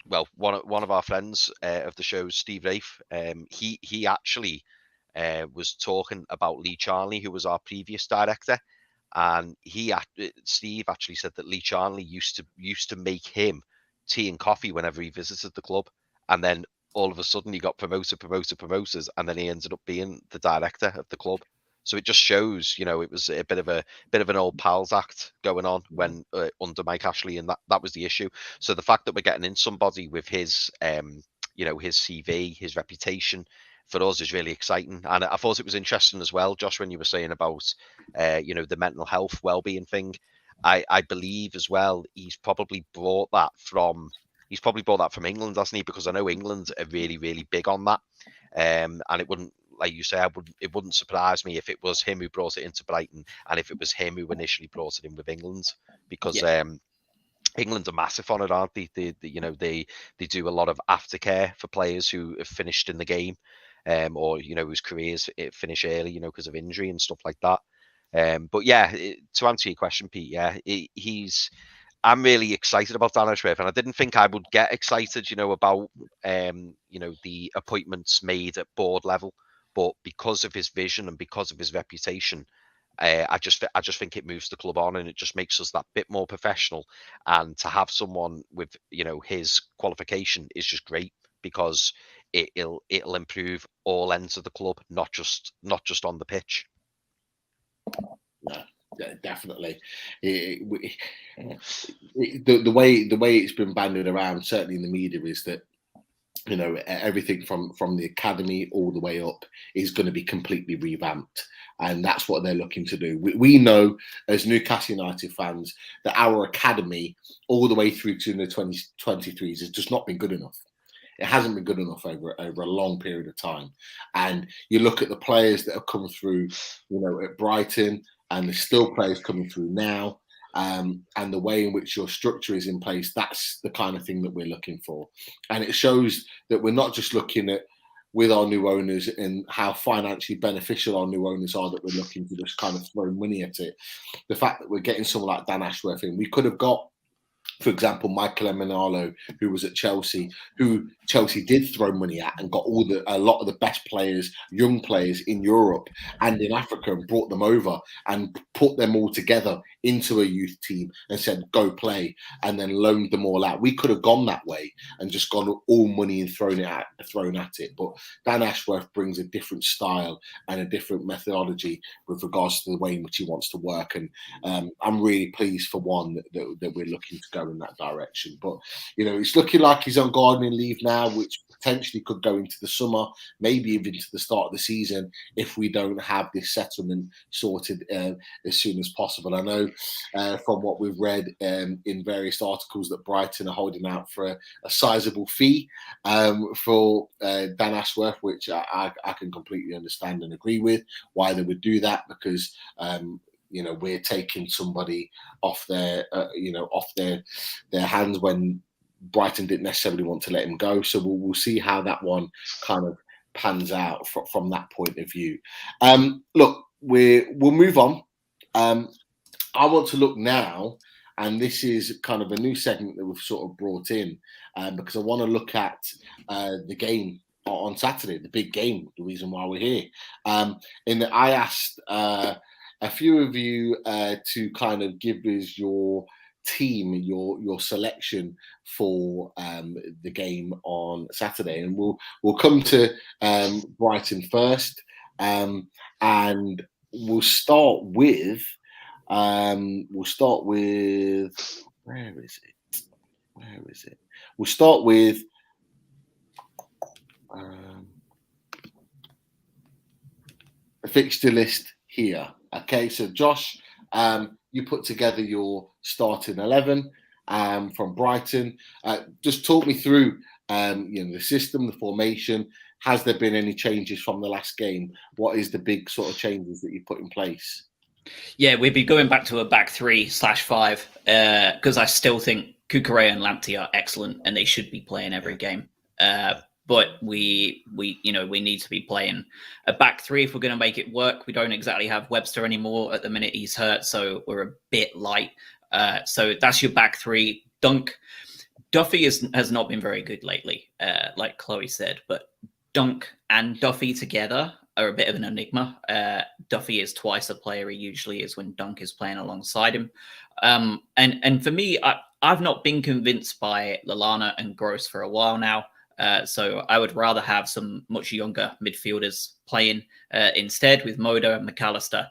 well, one of our friends of the show, Steve Rafe, he actually was talking about Lee Charnley, who was our previous director, and Steve actually said that Lee Charnley used to make him tea and coffee whenever he visited the club, and then all of a sudden he got promoted, and then he ended up being the director of the club. So it just shows, it was a bit of an old pals act going on when under Mike Ashley, and that was the issue. So the fact that we're getting in somebody with his his CV, his reputation, for us is really exciting. And I thought it was interesting as well, Josh, when you were saying about the mental health well-being thing. I believe as well he's probably brought that from England, hasn't he? Because I know England are really, really big on that. And it wouldn't, like you say, it wouldn't surprise me if it was him who brought it into Brighton, and if it was him who initially brought it in with England, because England are massive on it, aren't they? They do a lot of aftercare for players who have finished in the game, or whose careers finish early, because of injury and stuff like that. But yeah, to answer your question, Pete, yeah, I'm really excited about Dan Ashworth, and I didn't think I would get excited, about the appointments made at board level, but because of his vision and because of his reputation, I just think it moves the club on, and it just makes us that bit more professional. And to have someone with his qualification is just great, because it'll improve all ends of the club, not just on the pitch. Yeah, definitely. The way it's been banded around, certainly in the media, is that everything from the academy all the way up is going to be completely revamped, and that's what they're looking to do. We know as Newcastle United fans that our academy all the way through to the 2023s has just not been good enough. It hasn't been good enough over a long period of time. And you look at the players that have come through, at Brighton, and there's still players coming through now. And the way in which your structure is in place, that's the kind of thing that we're looking for. And it shows that we're not just looking at, with our new owners, and how financially beneficial our new owners are, that we're looking to just kind of throw money at it. The fact that we're getting someone like Dan Ashworth in, we could have got, for example, Michael Emenalo, who was at Chelsea, who Chelsea did throw money at and got a lot of the best players, young players in Europe and in Africa, and brought them over and put them all together into a youth team and said, go play, and then loaned them all out. We could have gone that way and just gone all money and thrown at it. But Dan Ashworth brings a different style and a different methodology with regards to the way in which he wants to work. And I'm really pleased for one that we're looking to go in that direction. But it's looking like he's on gardening leave now, which potentially could go into the summer, maybe even to the start of the season, if we don't have this settlement sorted as soon as possible. I know from what we've read in various articles that Brighton are holding out for a sizable fee for Dan Ashworth, which I can completely understand and agree with why they would do that, because we're taking somebody off their hands when Brighton didn't necessarily want to let him go. So we'll see how that one kind of pans out from that point of view. Look, we'll move on. I want to look now and this is kind of a new segment that we've sort of brought in because I want to look at the game on Saturday, the big game, the reason why we're here. In that I asked a few of you to kind of give us your team, your selection for the game on Saturday, and we'll come to Brighton first, and we'll start with where is it? We'll start with the fixture list here. Okay, so Josh, you put together your starting 11 from Brighton. Just talk me through the system, the formation. Has there been any changes from the last game? What is the big sort of changes that you put in place? Yeah, we'd be going back to a back 3/5 because I still think Cucurella and Lamptey are excellent and they should be playing every game. But we need to be playing a back 3 if we're going to make it work. We don't exactly have Webster anymore at the minute. He's hurt, so we're a bit light. So that's your back 3. Duffy has not been very good lately, like Chloe said. But Dunk and Duffy together are a bit of an enigma. Duffy is twice the player he usually is when Dunk is playing alongside him. And for me, I've not been convinced by Lallana and Gross for a while now. So I would rather have some much younger midfielders playing instead with Moda and McAllister,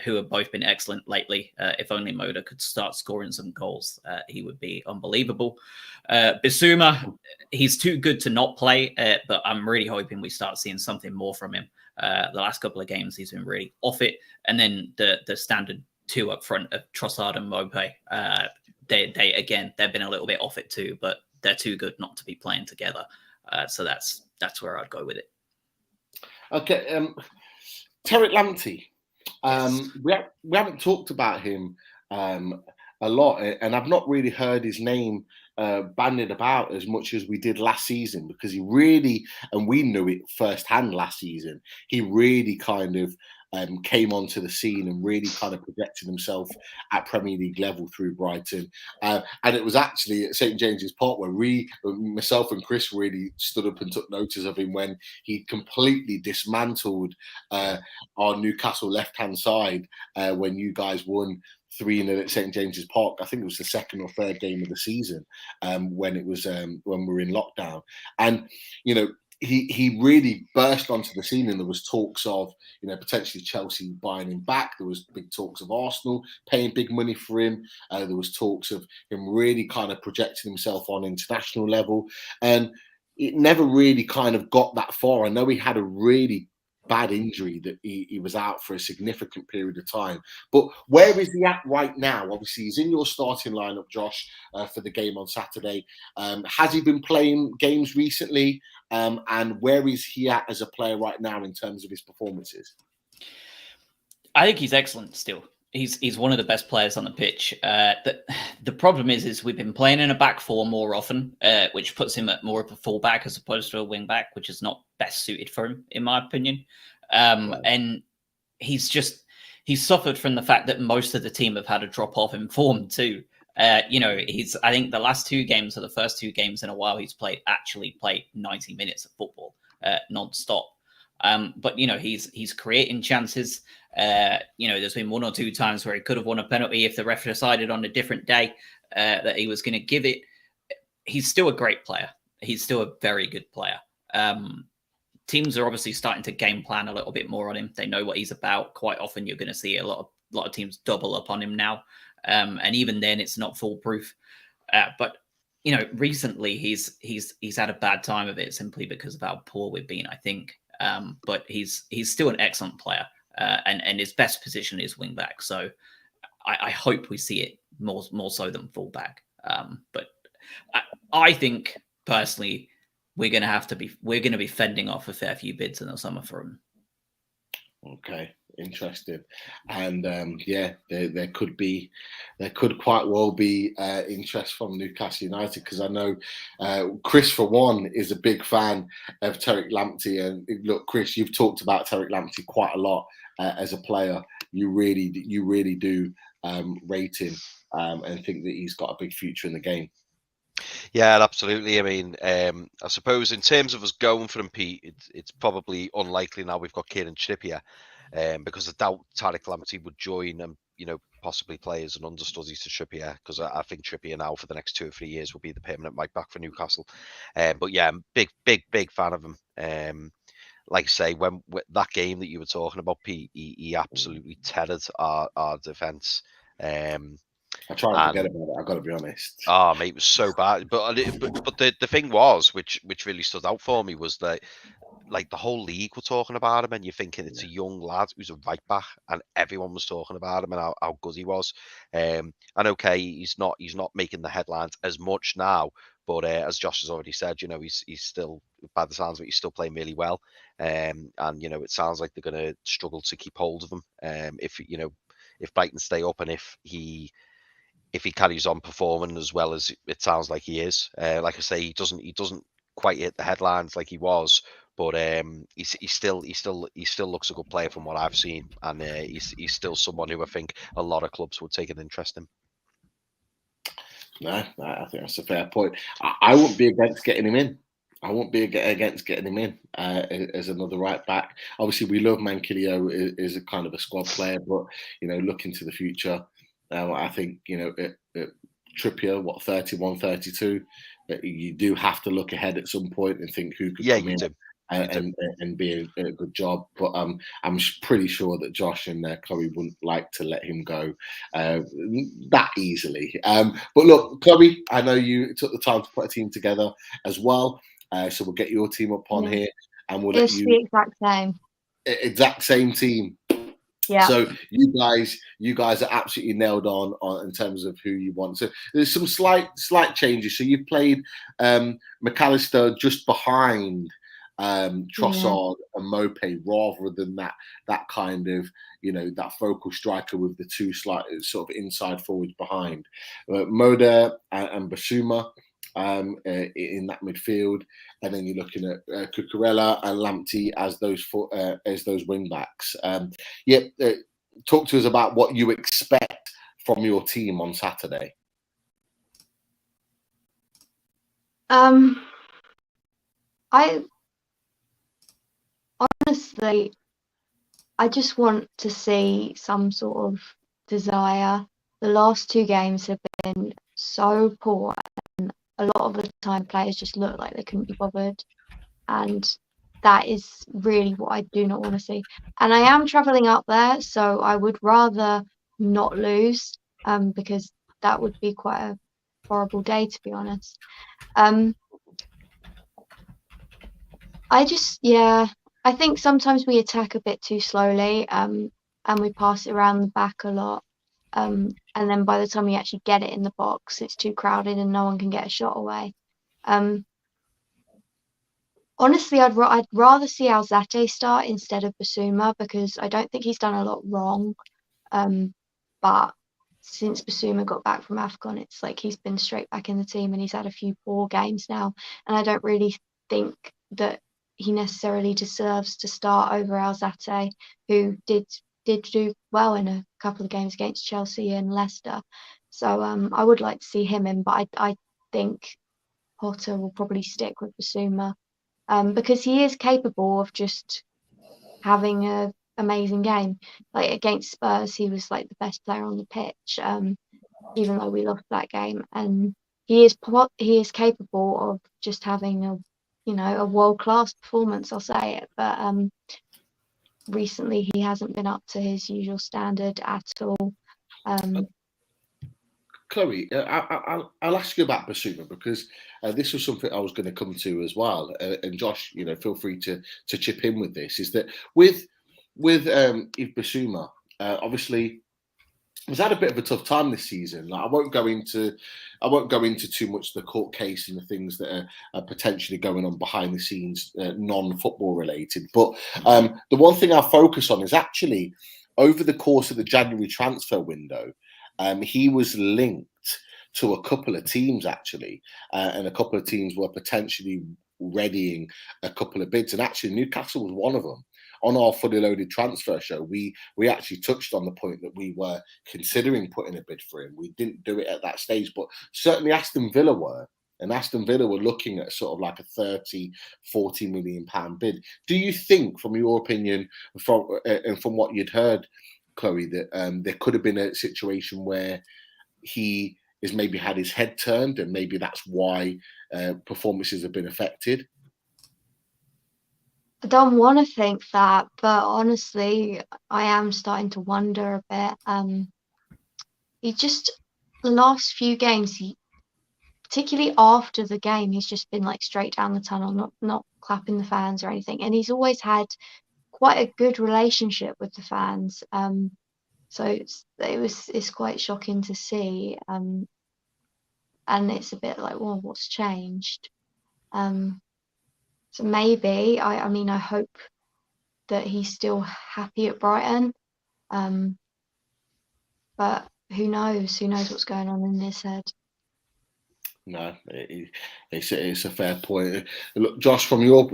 who have both been excellent lately. If only Moda could start scoring some goals, he would be unbelievable. Bissouma, he's too good to not play, but I'm really hoping we start seeing something more from him. The last couple of games, he's been really off it. And then the standard 2 up front of Trossard and Mopé, they've been a little bit off it too, but they're too good not to be playing together. So that's where I'd go with it. Okay. Tariq Lamptey. We haven't talked about him a lot, and I've not really heard his name bandied about as much as we did last season, because he really, and we knew it firsthand last season, he really kind of came onto the scene and really kind of projected himself at Premier League level through Brighton. And it was actually at St. James's Park where myself and Chris really stood up and took notice of him when he completely dismantled our Newcastle left-hand side when you guys won 3-0 at St. James's Park. I think it was the second or third game of the season when we were in lockdown. And, he really burst onto the scene, and there was talks of, potentially Chelsea buying him back. There was big talks of Arsenal paying big money for him. There was talks of him really kind of projecting himself on international level. And it never really kind of got that far. I know he had a really bad injury that he was out for a significant period of time. But where is he at right now? Obviously, he's in your starting lineup, Josh, for the game on Saturday. Has he been playing games recently? And where is he at as a player right now in terms of his performances? I think he's excellent still. He's one of the best players on the pitch. The problem is we've been playing in a back 4 more often, which puts him at more of a fullback as opposed to a wing back, which is not best suited for him, in my opinion. And he's suffered from the fact that most of the team have had a drop off in form too. I think the last 2 games are the first 2 games in a while he's actually played 90 minutes of football non-stop. But he's creating chances. There's been 1 or 2 times where he could have won a penalty if the ref decided on a different day that he was going to give it. He's still a great player. He's still a very good player. Teams are obviously starting to game plan a little bit more on him. They know what he's about. Quite often, you're going to see a lot of teams double up on him now, and even then, it's not foolproof. But recently he's had a bad time of it simply because of how poor we've been, I think. But he's still an excellent player. And his best position is wing back. So I hope we see it more so than full back. But I think personally we're going to be fending off a fair few bids in the summer for him. Okay, interesting. And there could quite well be interest from Newcastle United, because I know Chris, for one, is a big fan of Tariq Lamptey. And look, Chris, you've talked about Tariq Lamptey quite a lot as a player. You really do rate him and think that he's got a big future in the game. Yeah, absolutely. I mean, I suppose in terms of us going for him, Pete, it's probably unlikely now we've got Kieran Trippier, because I doubt Tariq Lamptey would join and possibly play as an understudy to Trippier, because I think Trippier now for the next 2 or 3 years will be the permanent right back for Newcastle. But yeah, I'm big fan of him. Like I say, when that game that you were talking about, Pete, he absolutely tethered our defence. I try and forget about it. I've got to be honest. Oh, mate, it was so bad. But the thing was, which really stood out for me, was that like the whole league were talking about him, and you're thinking it's a young lad who's a right back, and everyone was talking about him and how good he was. And okay, he's not making the headlines as much now, but as Josh has already said, he's still, by the sounds of it, he's still playing really well. And it sounds like they're going to struggle to keep hold of him. If Brighton stay up, and if he carries on performing as well as it sounds like he is. Like I say, he doesn't quite hit the headlines like he was, but he still looks a good player from what I've seen, and he's still someone who I think a lot of clubs would take an interest in. No, I think that's a fair point. I wouldn't be against getting him in. I won't be against getting him in as another right back. Obviously, we love Manquillo is a kind of a squad player, but looking to the future, I think Trippier, 31, 32. You do have to look ahead at some point and think who could come in and be a good job. But I'm pretty sure that Josh and Chloe wouldn't like to let him go that easily. But look, Chloe, I know you took the time to put a team together as well. So we'll get your team up on here, and we'll let you. It's the exact same team. Yeah. So you guys are absolutely nailed on in terms of who you want. So there's some slight changes. So you've played McAllister just behind Trossard and Mope, rather than that kind of that focal striker with the two slight sort of inside forwards behind. Moda and Basuma in that midfield, and then you're looking at Cucurella and Lamptey as those wing backs. Talk to us about what you expect from your team on Saturday. I just want to see some sort of desire. The last 2 games have been so poor, and a lot of the time players just look like they couldn't be bothered, and that is really what I do not want to see. And I am travelling up there, so I would rather not lose, because that would be quite a horrible day, to be honest. I think sometimes we attack a bit too slowly, and we pass it around the back a lot. And then by the time we actually get it in the box, it's too crowded and no one can get a shot away. Honestly, I'd rather see Alzate start instead of Basuma, because I don't think he's done a lot wrong. But since Basuma got back from AFCON, it's like he's been straight back in the team, and he's had a few poor games now. And I don't really think that he necessarily deserves to start over Alzate, who did do well in a couple of games against Chelsea and Leicester. So I would like to see him in, but I think Potter will probably stick with Basuma, because he is capable of just having an amazing game. Like against Spurs, he was like the best player on the pitch, even though we lost that game. And he is capable of just having a world-class performance, I'll say it. But recently he hasn't been up to his usual standard at all. Chloe, I'll ask you about Basuma, because this was something I was going to come to as well. And Josh, feel free to chip in with this. Is that with Yves Basuma, obviously, he's had a bit of a tough time this season. Like, I won't go into too much the court case and the things that are potentially going on behind the scenes, non-football related. But the one thing I'll focus on is actually over the course of the January transfer window, he was linked to a couple of teams actually, and a couple of teams were potentially readying a couple of bids, and actually Newcastle was one of them. on our fully loaded transfer show, we actually touched on the point that we were considering putting a bid for him. We didn't do it at that stage, but certainly Aston Villa were. And Aston Villa were looking at sort of like a 30, 40 million pound bid. Do you think, from your opinion, and from what you'd heard, Chloe, that there could have been a situation where he has maybe had his head turned and maybe that's why performances have been affected? I don't want to think that, but honestly, I am starting to wonder a bit. He just, the last few games, particularly after the game, he's just been like straight down the tunnel, not clapping the fans or anything. And he's always had quite a good relationship with the fans. So it's quite shocking to see. And it's a bit like, well, what's changed? So maybe, I mean, I hope that he's still happy at Brighton. But who knows? Who knows what's going on in his head? No, it's a fair point. Look, Josh, from your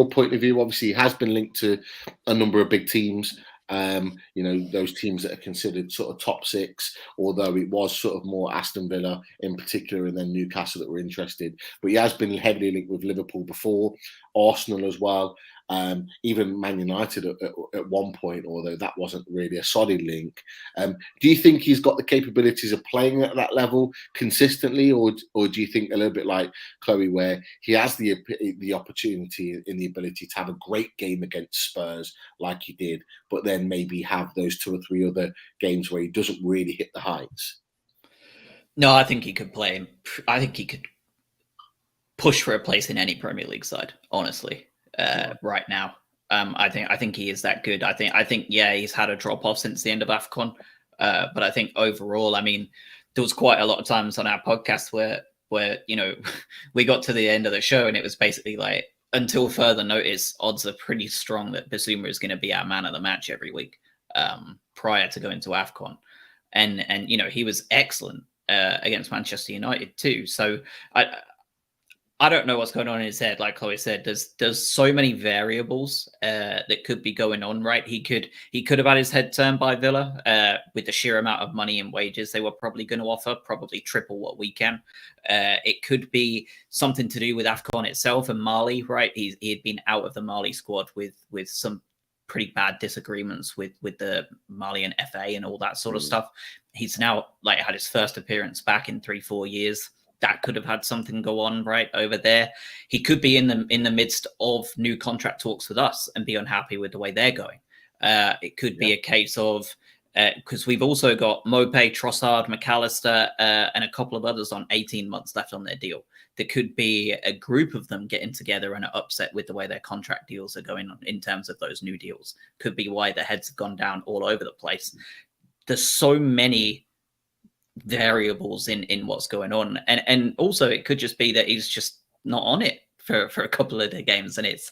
point of view, obviously he has been linked to a number of big teams. Those teams that are considered sort of top six, although it was sort of more Aston Villa in particular and then Newcastle that were interested. But he has been heavily linked with Liverpool before, Arsenal as well, even Man United at one point, although that wasn't really a solid link. Do you think he's got the capabilities of playing at that level consistently, or do you think a little bit like Chloe, where he has the opportunity and the ability to have a great game against Spurs like he did, but then maybe have those 2 or 3 other games where he doesn't really hit the heights? No, I think he could play. I think he could push for a place in any Premier League side, honestly. Right now, I think he is that good. I think yeah, he's had a drop off since the end of AFCON, but I think overall, I mean, there was quite a lot of times on our podcast where we got to the end of the show and it was basically like, until further notice, odds are pretty strong that Bissouma is going to be our man of the match every week, prior to going to AFCON, and he was excellent against Manchester United too. So I don't know what's going on in his head. Like Chloe said, there's so many variables that could be going on, right? He could have had his head turned by Villa with the sheer amount of money and wages they were probably going to offer, probably triple what we can. It could be something to do with AFCON itself and Mali, right? He had been out of the Mali squad with some pretty bad disagreements with the Malian FA and all that sort of stuff. He's now had his first appearance back in 3-4 years. That could have had something go on right over there. He could be in the midst of new contract talks with us and be unhappy with the way they're going. It could be a case of, because we've also got Mope, Trossard, McAllister, and a couple of others on 18 months left on their deal. There could be a group of them getting together and are upset with the way their contract deals are going on in terms of those new deals. Could be why the heads have gone down all over the place. There's so many variables in what's going on, and also it could just be that he's just not on it for a couple of the games, and it's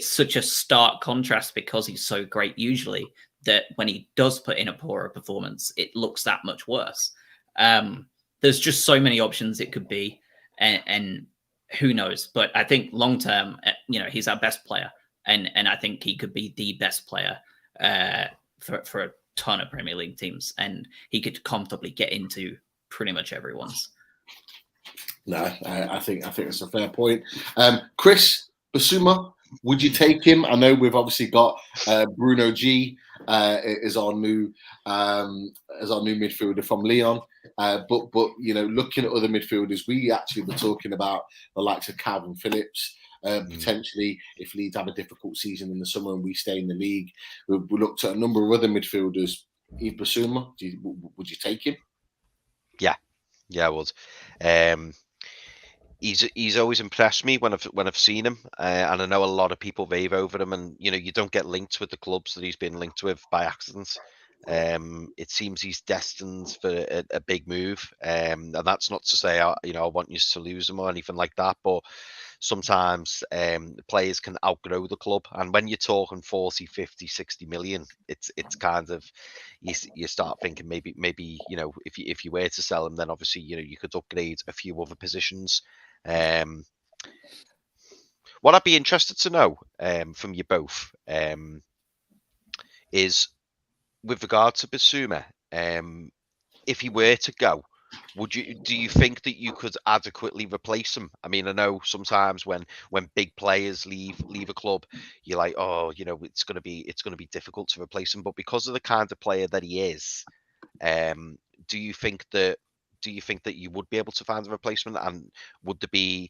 such a stark contrast because he's so great usually that when he does put in a poorer performance it looks that much worse. There's just so many options it could be, and who knows, but I think long term, he's our best player, and I think he could be the best player for a ton of Premier League teams, and he could comfortably get into pretty much everyone's. No, I think it's a fair point. Chris, Bissouma, would you take him? I know we've obviously got Bruno G is our new midfielder from Lyon, but looking at other midfielders, we actually were talking about the likes of Calvin Phillips. Potentially, if Leeds have a difficult season in the summer and we stay in the league, we looked at a number of other midfielders. Yves Bissouma, would you take him? Yeah, I would. He's always impressed me when I've seen him, and I know a lot of people rave over him. And you don't get linked with the clubs that he's been linked with by accident. It seems he's destined for a big move, and that's not to say I want you to lose him or anything like that, but sometimes players can outgrow the club, and when you're talking 40, 50, 60 million, it's kind of you start thinking maybe if you were to sell him, then obviously you could upgrade a few other positions. What I'd be interested to know from you both, is with regard to Bissouma. If he were to go, do you think that you could adequately replace him? I mean, I know sometimes when big players leave a club, you're like, oh, it's going to be difficult to replace him. But because of the kind of player that he is, do you think that you would be able to find a replacement? And would there be?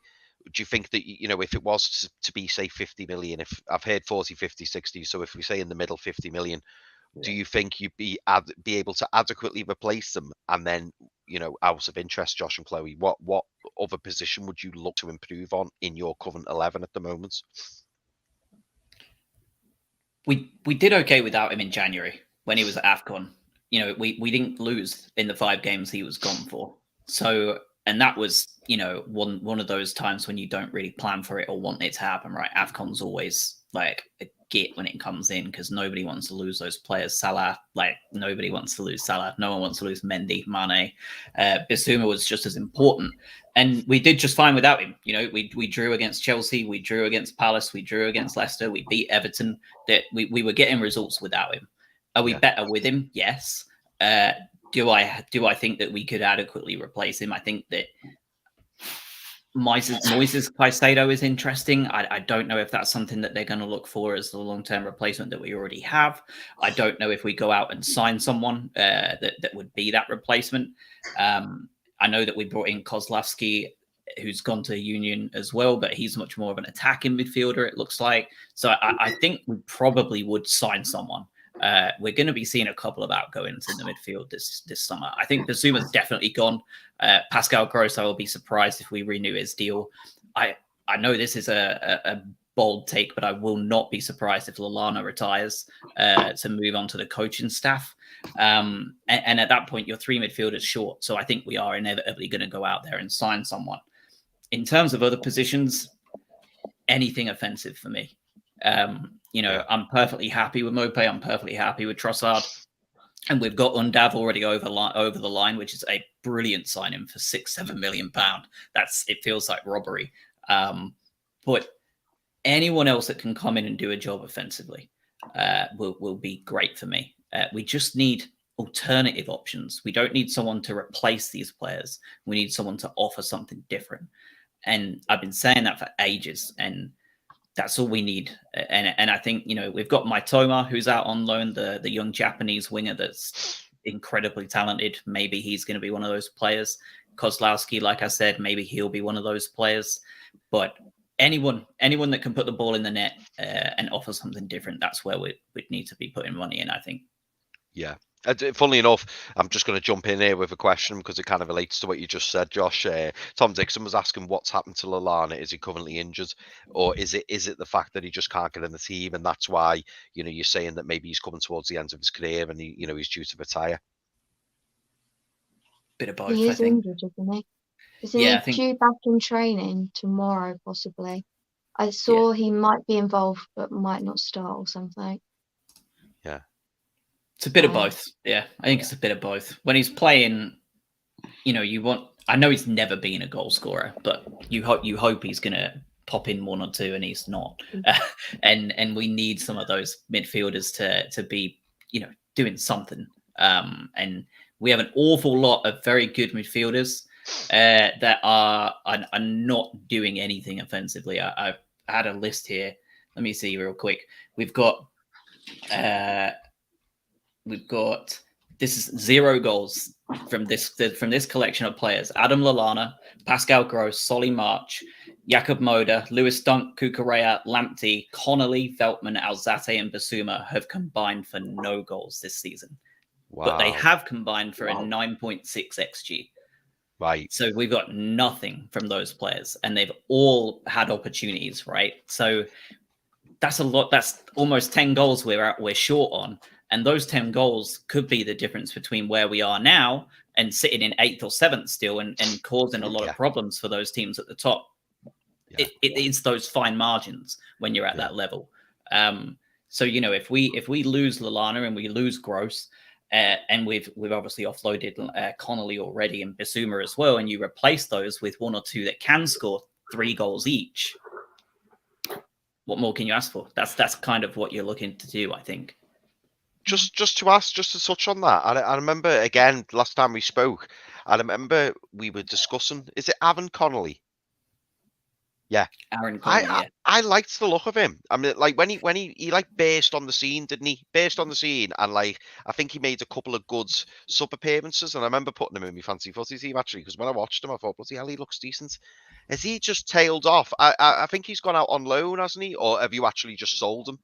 Do you think that if it was to be, say, 50 million, if I've heard 40, 50, 60, so if we say in the middle 50 million, do you think you'd be able to adequately replace them? And then, out of interest, Josh and Chloe, what other position would you look to improve on in your current 11 at the moment? We did okay without him in January when he was at AFCON. We didn't lose in the 5 games he was gone for. So, and that was, one of those times when you don't really plan for it or want it to happen, right? AFCON's always like a git when it comes in because nobody wants to lose those players. Salah, nobody wants to lose Salah. No one wants to lose Mendy, Mane. Bissouma was just as important. And we did just fine without him. We drew against Chelsea. We drew against Palace. We drew against Leicester. We beat Everton. That we were getting results without him. Are we better with him? Yes. Do I think that we could adequately replace him? I think that Moises Caicedo is interesting. I don't know if that's something that they're going to look for as the long-term replacement that we already have. I don't know if we go out and sign someone that would be that replacement. I know that we brought in Kozlowski, who's gone to Union as well, but he's much more of an attacking midfielder, it looks like. So I think we probably would sign someone. We're going to be seeing a couple of outgoings in the midfield this summer. I think Bissouma's definitely gone. Pascal Gross, I will be surprised if we renew his deal. I know this is a bold take, but I will not be surprised if Lallana retires to move on to the coaching staff. And at that point, you're 3 midfielders short. So I think we are inevitably going to go out there and sign someone. In terms of other positions, anything offensive for me. I'm perfectly happy with Mope. I'm perfectly happy with Trossard. And we've got Undav already over the line, which is a brilliant signing for £6-7 million. It feels like robbery. But anyone else that can come in and do a job offensively will be great for me. We just need alternative options. We don't need someone to replace these players. We need someone to offer something different. And I've been saying that for ages. And that's all we need. And I think, we've got Mitoma, who's out on loan, the young Japanese winger that's incredibly talented. Maybe he's going to be one of those players. Kozlowski, like I said, maybe he'll be one of those players. But anyone that can put the ball in the net and offer something different, that's where we'd need to be putting money in, I think. Yeah. Funnily enough, I'm just going to jump in here with a question because it kind of relates to what you just said, Josh. Tom Dixon was asking what's happened to Lallana. Is he currently injured, or is it the fact that he just can't get in the team, and that's why you're saying that maybe he's coming towards the end of his career and he's due to retire? Bit of both. He is injured, isn't he? Isn't he due back in training tomorrow, possibly? I saw he might be involved, but might not start or something. Yeah. It's a bit of both. Yeah, I think it's a bit of both. When he's playing, I know he's never been a goal scorer, but you hope he's going to pop in 1 or 2, and he's not. And we need some of those midfielders to be, doing something. And we have an awful lot of very good midfielders that are not doing anything offensively. I had a list here. Let me see real quick. We've got this is 0 goals from this collection of players: Adam Lallana, Pascal Gross, Solly March, Jakob Moder, Lewis Dunk, Kukurea, Lamptey, Connolly, Veltman, Alzate, and Bissouma have combined for no goals this season. Wow. But they have combined for a 9.6 XG. Right. So we've got nothing from those players, and they've all had opportunities, right? So that's a lot. That's almost 10 goals we're short on. And those 10 goals could be the difference between where we are now and sitting in 8th or 7th still and causing a lot of problems for those teams at the top. Yeah. It is those fine margins when you're at that level. So, if we lose Lallana and we lose Gross, and we've obviously offloaded Connolly already and Bissouma as well, and you replace those with 1 or 2 that can score 3 goals each, what more can you ask for? That's kind of what you're looking to do, I think. just to ask, just to touch on that, I remember again last time we spoke. I remember we were discussing. Is it Aaron Connolly? Yeah, Aaron Connolly, yeah. I liked the look of him. I mean, like when he like burst on the scene, didn't he? Burst on the scene, and like I think he made a couple of good sub appearances, and I remember putting him in my fancy footy team actually because when I watched him, I thought, bloody hell, he looks decent. Has he just tailed off? I think he's gone out on loan, hasn't he? Or have you actually just sold him?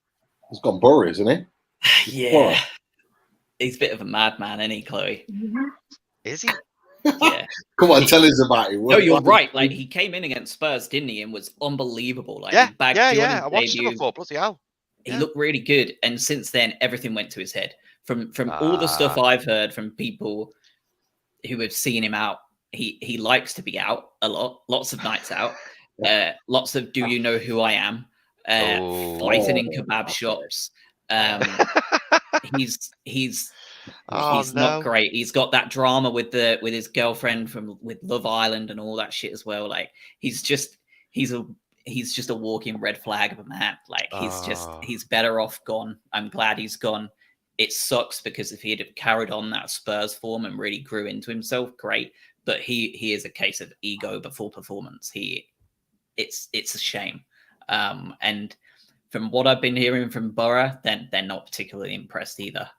He's gone Borough, isn't he? Yeah. He's a bit of a madman, isn't he, Chloe? Is he? Yeah. Come on, tell us about it. No, you're right. Like he came in against Spurs, didn't he? And was unbelievable. Like Yeah, he bagged yeah. I Jordan's watched him debut. before. Bloody hell. He looked really good. And since then, everything went to his head. From all the stuff I've heard from people who have seen him out, he likes to be out a lot. Lots of nights out. Lots of do you know who I am? Fighting in kebab shops. He's not great. He's got that drama with his girlfriend with Love Island and all that shit as well. Like he's just a walking red flag of a man. Like he's better off gone. I'm glad he's gone. It sucks because if he had carried on that Spurs form and really grew into himself, great. But he is a case of ego before performance. It's a shame. And from what I've been hearing from Borough, then they're not particularly impressed either.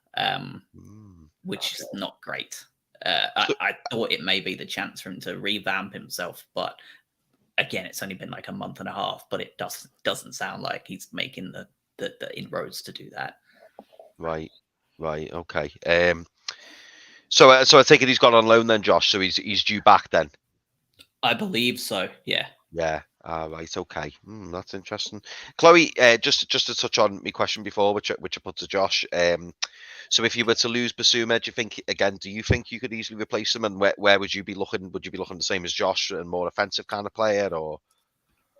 Which is not great. I thought it may be the chance for him to revamp himself, but again, it's only been like a month and a half, but it doesn't sound like he's making the inroads to do that. Right, okay. So I take it he's gone on loan then, Josh. So he's due back then. I believe so. Yeah. Yeah. Right. Okay. That's interesting. Chloe, just to touch on my question before, which I put to Josh. So if you were to lose Basuma, do you think you could easily replace him? And where would you be looking? Would you be looking the same as Josh and more offensive kind of player, or?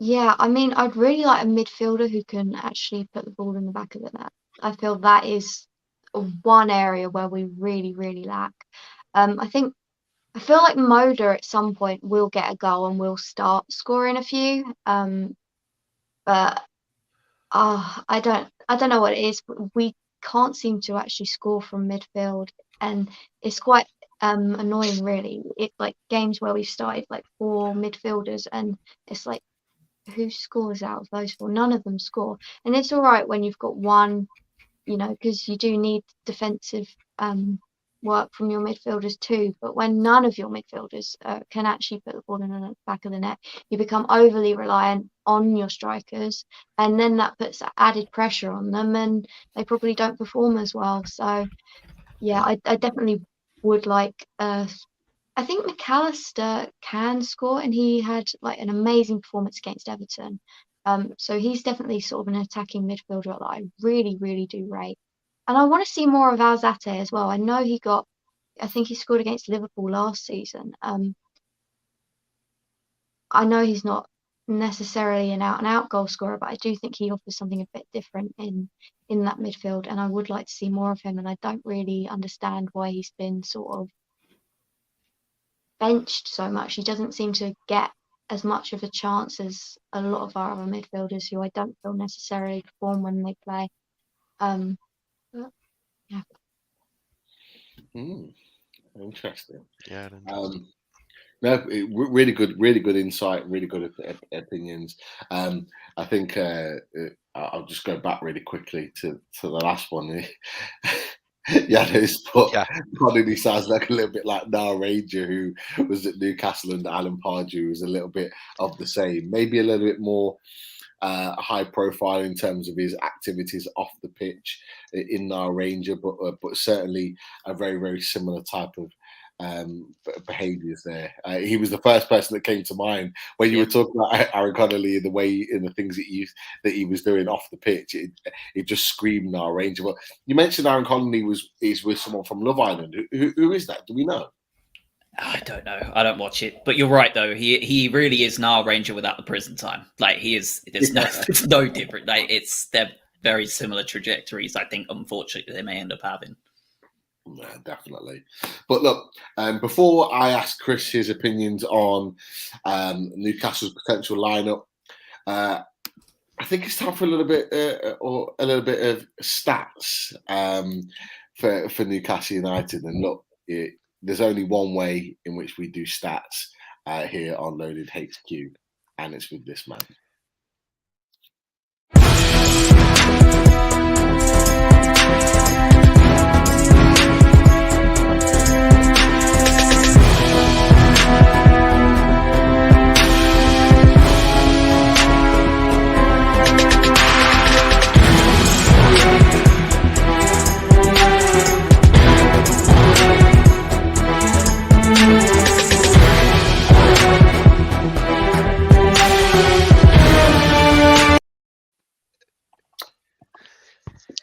Yeah, I mean, I'd really like a midfielder who can actually put the ball in the back of the net. I feel that is one area where we really, really lack. I feel like Moda at some point will get a goal and will start scoring a few. But I don't know what it is, but we can't seem to actually score from midfield, and it's quite annoying really. It like games where we've started like 4 midfielders and it's like who scores out of those 4? None of them score. And it's all right when you've got one, because you do need defensive work from your midfielders too. But when none of your midfielders can actually put the ball in the back of the net, you become overly reliant on your strikers, and then that puts added pressure on them, and they probably don't perform as well. So, yeah, I definitely would like. I think McAllister can score, and he had like an amazing performance against Everton. So he's definitely sort of an attacking midfielder that I really, really do rate. And I want to see more of Alzate as well. I know I think he scored against Liverpool last season. I know he's not necessarily an out-and-out goal scorer, but I do think he offers something a bit different in that midfield, and I would like to see more of him. And I don't really understand why he's been sort of benched so much. He doesn't seem to get as much of a chance as a lot of our other midfielders who I don't feel necessarily perform when they play. But, yeah. Interesting. Yeah. No, really good insight, really good opinions. I think I'll just go back really quickly to the last one. Probably sounds like a little bit like Nar Ranger, who was at Newcastle, and Alan Pardew was a little bit of the same, maybe a little bit more high profile in terms of his activities off the pitch in Nar Ranger, but certainly a very, very similar type of behaviours there. He was the first person that came to mind when you were talking about Aaron Connolly and the things that he was doing off the pitch. It just screamed Nar Ranger. But you mentioned Aaron Connolly is with someone from Love Island. Who is that? Do we know? I don't know. I don't watch it. But you're right, though. He really is Nile Ranger without the prison time. Like, he is. There's no different. Like, they're very similar trajectories. I think, unfortunately, they may end up having. Yeah, definitely. But look, before I ask Chris his opinions on Newcastle's potential lineup, I think it's time for a little bit of stats for Newcastle United. And look, there's only one way in which we do stats here on Loaded HQ, and it's with this man.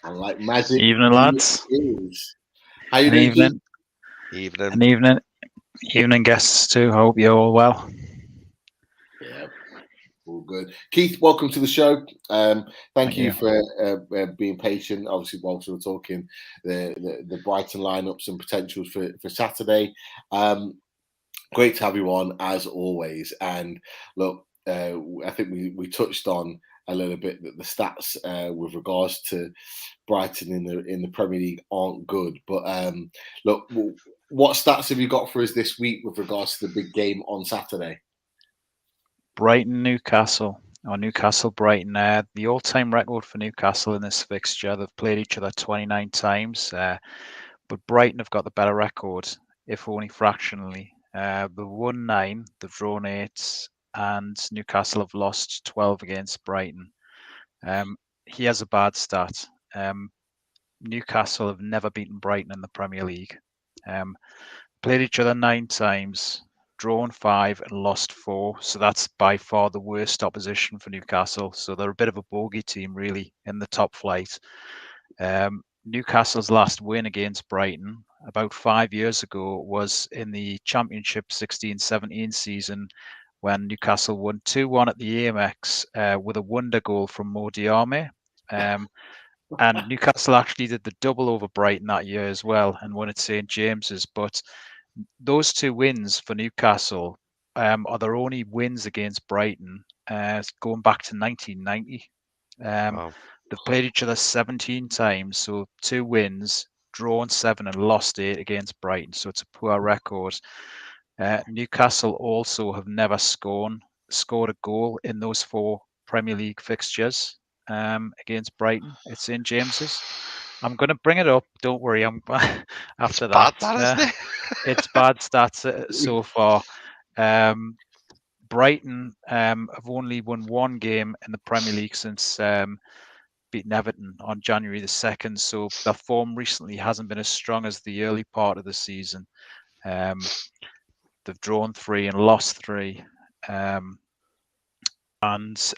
And like magic, Evening, lads. How you doing? Evening, guests too. Hope you're all well. Yeah, all good. Keith, welcome to the show. Thank you for being patient. Obviously, whilst we were talking the Brighton lineups and potentials for Saturday. Great to have you on as always. And look, I think we touched on a little bit that the stats with regards to Brighton in the Premier League aren't good. But look, what stats have you got for us this week with regards to the big game on Saturday? Brighton, Newcastle, or Newcastle, Brighton. The all-time record for Newcastle in this fixture. They've played each other 29 times, but Brighton have got the better record, if only fractionally. They've won 9, they've drawn 8, and Newcastle have lost 12 against Brighton. He has a bad stat. Newcastle have never beaten Brighton in the Premier League. Played each other 9 times, drawn 5 and lost 4. So that's by far the worst opposition for Newcastle. So they're a bit of a bogey team, really, in the top flight. Newcastle's last win against Brighton about 5 years ago was in the Championship 16-17 season, when Newcastle won 2-1 at the AMX with a wonder goal from Mo Diarmi. And Newcastle actually did the double over Brighton that year as well and won at St James's. But those 2 wins for Newcastle are their only wins against Brighton going back to 1990. Wow. They've played each other 17 times, so 2 wins, drawn 7 and lost 8 against Brighton. So it's a poor record. Newcastle also have never scored a goal in those 4 Premier League fixtures against Brighton at St James's. I'm going to bring it up. Don't worry. I'm after that. Isn't it? It's bad stats so far. Brighton have only won 1 game in the Premier League since beating Everton on January the 2nd. So their form recently hasn't been as strong as the early part of the season. They've drawn 3 and lost 3. And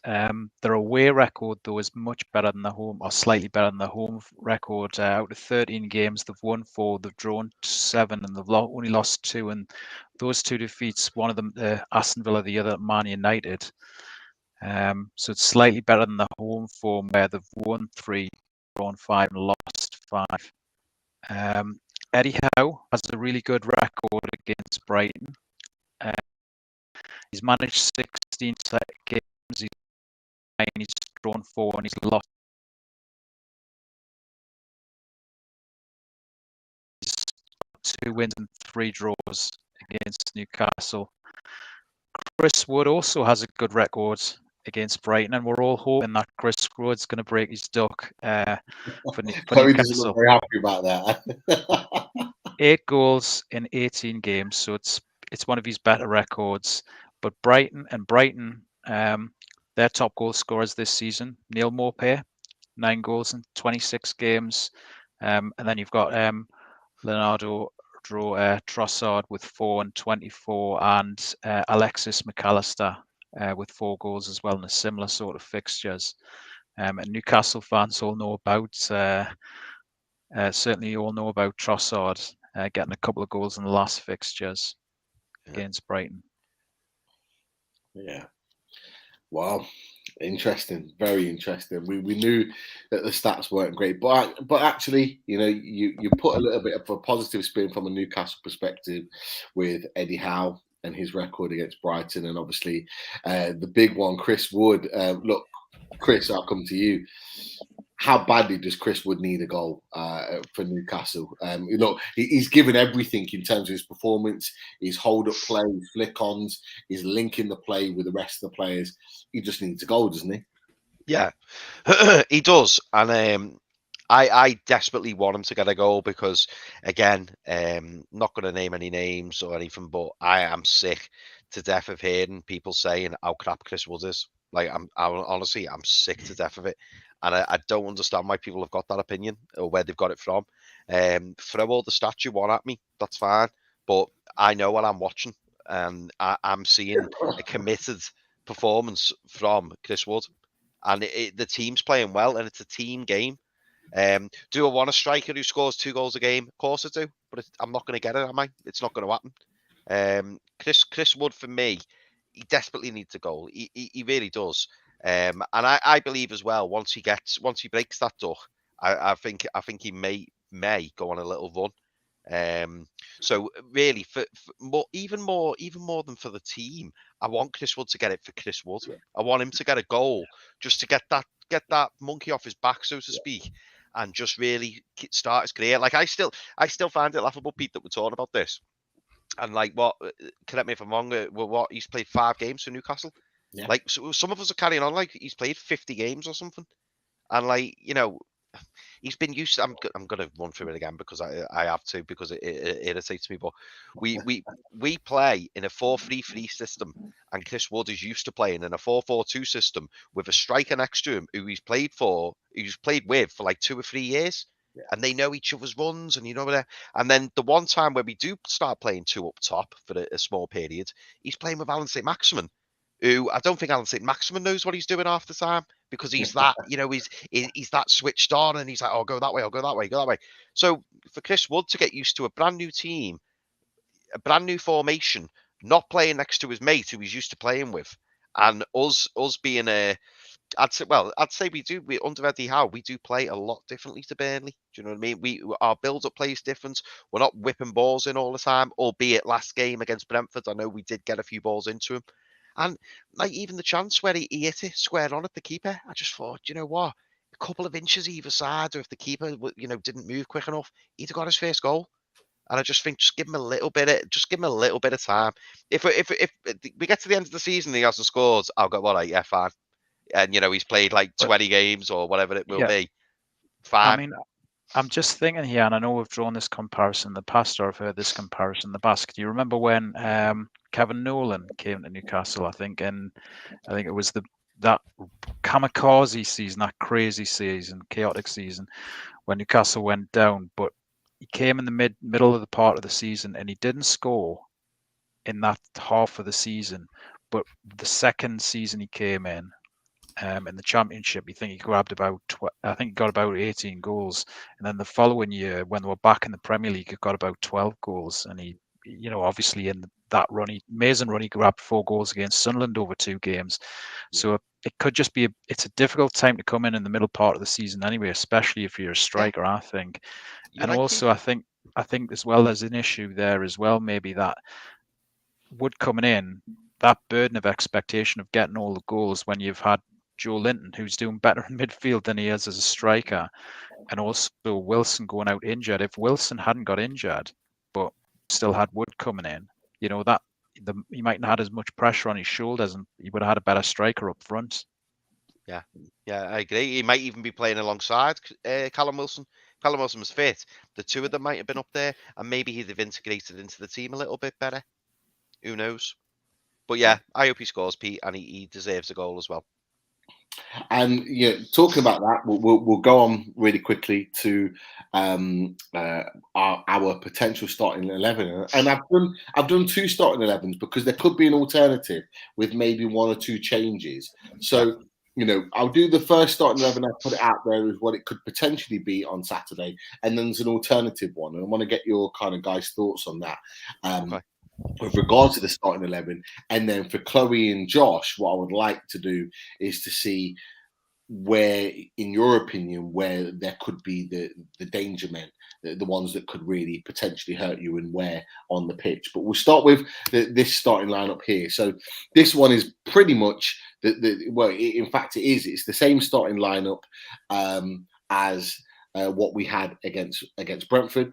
their away record, though, is much better than the home, or slightly better than the home record. Out of 13 games, they've won 4, they've drawn 7, and they've only lost 2. And those 2 defeats, one of them Aston Villa, the other Man United. So it's slightly better than the home form, where they've won 3, drawn 5, and lost 5. Eddie Howe has a really good record against Brighton. He's managed 16 games. He's drawn 4 and he's lost. He's got 2 wins and 3 draws against Newcastle. Chris Wood also has a good record against Brighton, and we're all hoping that Chris Wood's going to break his duck for Chloe Newcastle. doesn't look very happy about that. 8 goals in 18 games, so it's one of his better records. But Brighton, their top goal scorers this season, Neil Maupay, 9 goals in 26 games. And then you've got Leonardo Trossard with 4 and 24, and Alexis McAllister with 4 goals as well in a similar sort of fixtures. And Newcastle fans all know about, certainly all know about Trossard getting a couple of goals in the last fixtures against Brighton. Yeah. Wow. Interesting. Very interesting. We knew that the stats weren't great, but actually, you know, you put a little bit of a positive spin from a Newcastle perspective with Eddie Howe and his record against Brighton, and obviously the big one, Chris Wood. Look, Chris, I'll come to you. How badly does Chris Wood need a goal for Newcastle? He's given everything in terms of his performance, his hold-up play, his flick-ons, his linking the play with the rest of the players. He just needs a goal, doesn't he? Yeah, he does. And I desperately want him to get a goal because, again, not going to name any names or anything, but I am sick to death of hearing people saying how crap Chris Wood is. Like, I'm honestly, I'm sick to death of it. And I don't understand why people have got that opinion or where they've got it from. Throw all the stats you want at me, that's fine. But I know what I'm watching. And I'm seeing a committed performance from Chris Wood. And the team's playing well, and it's a team game. Do I want a striker who scores 2 goals a game? Of course I do, but I'm not going to get it, am I? It's not going to happen. Chris Wood, for me, he desperately needs a goal. He really does. And I believe as well, once he breaks that duck, I think he may go on a little run. So really, for even more than for the team, I want Chris Wood to get it for Chris Wood. I want him to get a goal just to get that monkey off his back, so to speak, and just really start his career. Like I still find it laughable, Pete, that we're talking about this. And like, correct me if I'm wrong, he's played 5 games for Newcastle. Yeah. Like, so some of us are carrying on like he's played 50 games or something. And like, he's been used to, I'm going to run through it again because I have to, because it irritates me. But we play in a 4-3-3 system, and Chris Wood is used to playing in a 4-4-2 system with a striker next to him who he's played with for like 2 or 3 years. Yeah. And they know each other's runs, and and then the one time where we do start playing 2 up top for a small period, he's playing with Alan St-Maximin, who I don't think Alan St-Maximin knows what he's doing half the time, because he's that, he's that switched on, and he's like, oh, go that way, I'll go that way, go that way. So for Chris Wood to get used to a brand new team, a brand new formation, not playing next to his mate who he's used to playing with, and us being I'd say we under Eddie Howe, we do play a lot differently to Burnley. Do you know what I mean? Our build-up play is different. We're not whipping balls in all the time, albeit last game against Brentford, I know we did get a few balls into him. And like even the chance where he hit it square on at the keeper, I just thought, you know what, a couple of inches either side, or if the keeper, didn't move quick enough, he'd have got his first goal. And I just think, just give him a little bit of time. If we get to the end of the season and he hasn't scored, I'll go, all right, yeah, fine. And he's played like 20 games or whatever it will be. Fine. I mean, I'm just thinking here, and I know we've drawn this comparison in the past, or I've heard this comparison in the past. Do you remember when Kevin Nolan came to Newcastle? I think it was that kamikaze season, that crazy season, chaotic season, when Newcastle went down. But he came in the middle of the part of the season, and he didn't score in that half of the season. But the second season he came in the Championship, you think he grabbed about, I think he got about 18 goals. And then the following year, when they were back in the Premier League, he got about 12 goals. And he, obviously in that amazing run, he grabbed 4 goals against Sunderland over 2 games. So it could just be, it's a difficult time to come in the middle part of the season anyway, especially if you're a striker, I think. And also, I think as well, there's an issue there as well, maybe that Wood coming in, that burden of expectation of getting all the goals when you've had Joe Linton, who's doing better in midfield than he is as a striker, and also Wilson going out injured. If Wilson hadn't got injured, but still had Wood coming in, he mightn't have had as much pressure on his shoulders, and he would have had a better striker up front. Yeah, I agree. He might even be playing alongside Callum Wilson. Callum Wilson was fit. The two of them might have been up there, and maybe he'd have integrated into the team a little bit better. Who knows? But yeah, I hope he scores, Pete, and he deserves a goal as well. And talking about that, we'll go on really quickly to our potential starting 11. And I've done 2 starting 11s because there could be an alternative with maybe 1 or 2 changes. So I'll do the first starting 11. I put it out there as what it could potentially be on Saturday, and then there's an alternative one. And I want to get your kind of guys' thoughts on that. Okay. With regards to the starting 11, and then for Chloe and Josh, what I would like to do is to see where, in your opinion, where there could be the danger men, the ones that could really potentially hurt you, and where on the pitch. But we'll start with this starting lineup here. So this one is pretty much in fact, it is. It's the same starting lineup as what we had against Brentford.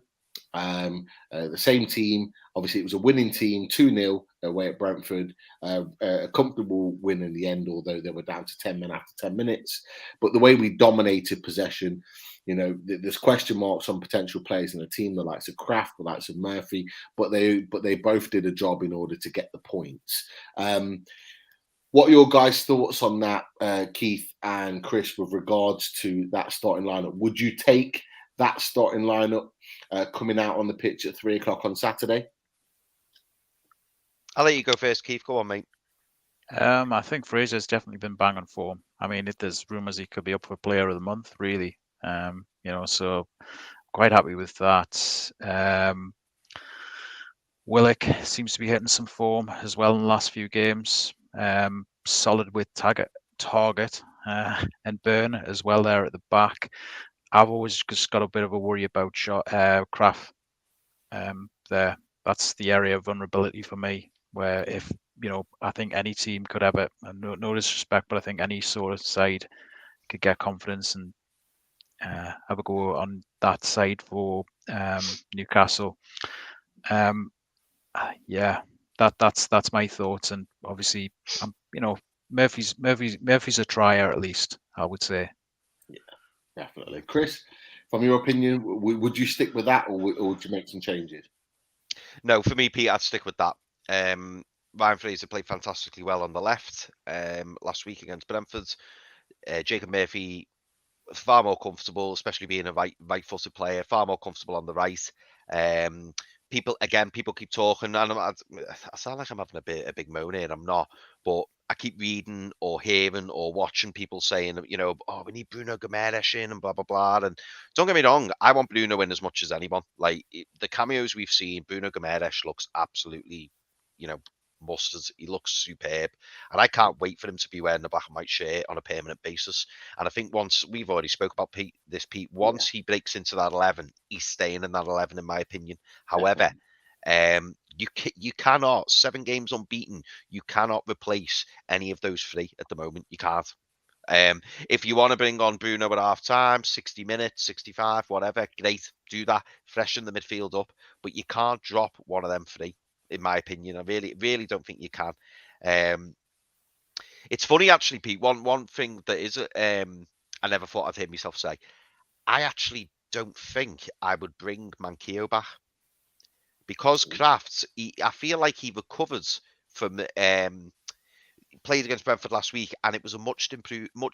The same team. Obviously, it was a winning team, 2-0 away at Brentford. A comfortable win in the end, although they were down to 10 men after 10 minutes. But the way we dominated possession, there's question marks on potential players in the team, the likes of Kraft, the likes of Murphy, but they both did a job in order to get the points. What are your guys' thoughts on that, Keith and Chris, with regards to that starting lineup? Would you take that starting lineup coming out on the pitch at 3:00 on Saturday? I'll let you go first, Keith. Go on, mate. I think Fraser's definitely been bang on form. I mean, there's rumours he could be up for Player of the Month, really. So quite happy with that. Willock seems to be hitting some form as well in the last few games. Solid with Target and Burn as well there at the back. I've always just got a bit of a worry about Kraft there. That's the area of vulnerability for me, where if, I think any team could have it, and no disrespect, but I think any sort of side could get confidence and have a go on that side for Newcastle. That's my thoughts, and obviously, Murphy's a trier at least, I would say. Yeah, definitely. Chris, from your opinion, would you stick with that, or would you make some changes? No, for me, Pete, I'd stick with that. Ryan Fraser played fantastically well on the left last week against Brentford. Jacob Murphy, far more comfortable, especially being a right-footed player, far more comfortable on the right. People keep talking, and I sound like I'm having a big moan here, and I'm not, but I keep reading or hearing or watching people saying, we need Bruno Guimaraes in and blah, blah, blah. And don't get me wrong, I want Bruno in as much as anyone. Like, the cameos we've seen, Bruno Guimaraes looks absolutely, mustard. He looks superb, and I can't wait for him to be wearing the black and white shirt on a permanent basis. And I think once we've already spoke about Pete, once he breaks into that 11, he's staying in that 11, in my opinion. However, you cannot, 7 games unbeaten, you cannot replace any of those 3 at the moment. You can't. If you want to bring on Bruno at half time, 60 minutes, 65, whatever, great, do that, freshen the midfield up, but you can't drop one of them 3. In my opinion, I really don't think you can. It's funny, actually, Pete. One thing that is, I never thought I'd hear myself say, I actually don't think I would bring Manquillo back, because Crafts, I feel like he recovers from played against Brentford last week, and it was a much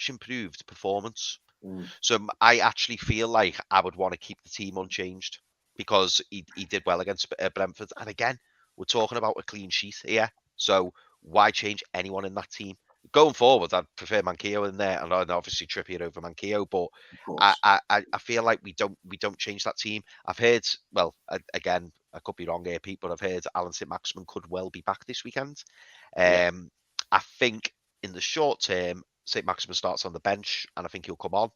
improved performance. So I actually feel like I would want to keep the team unchanged, because he did well against Brentford, and again, we're talking about a clean sheet here, so why change anyone in that team? Going forward, I'd prefer Manquillo in there, and obviously Trippier over Manquillo, but I feel like we don't change that team. I've heard, well, again, I could be wrong here, Pete, but I've heard Alan St-Maximin could well be back this weekend. I think in the short term, St-Maximin starts on the bench, and I think he'll come on.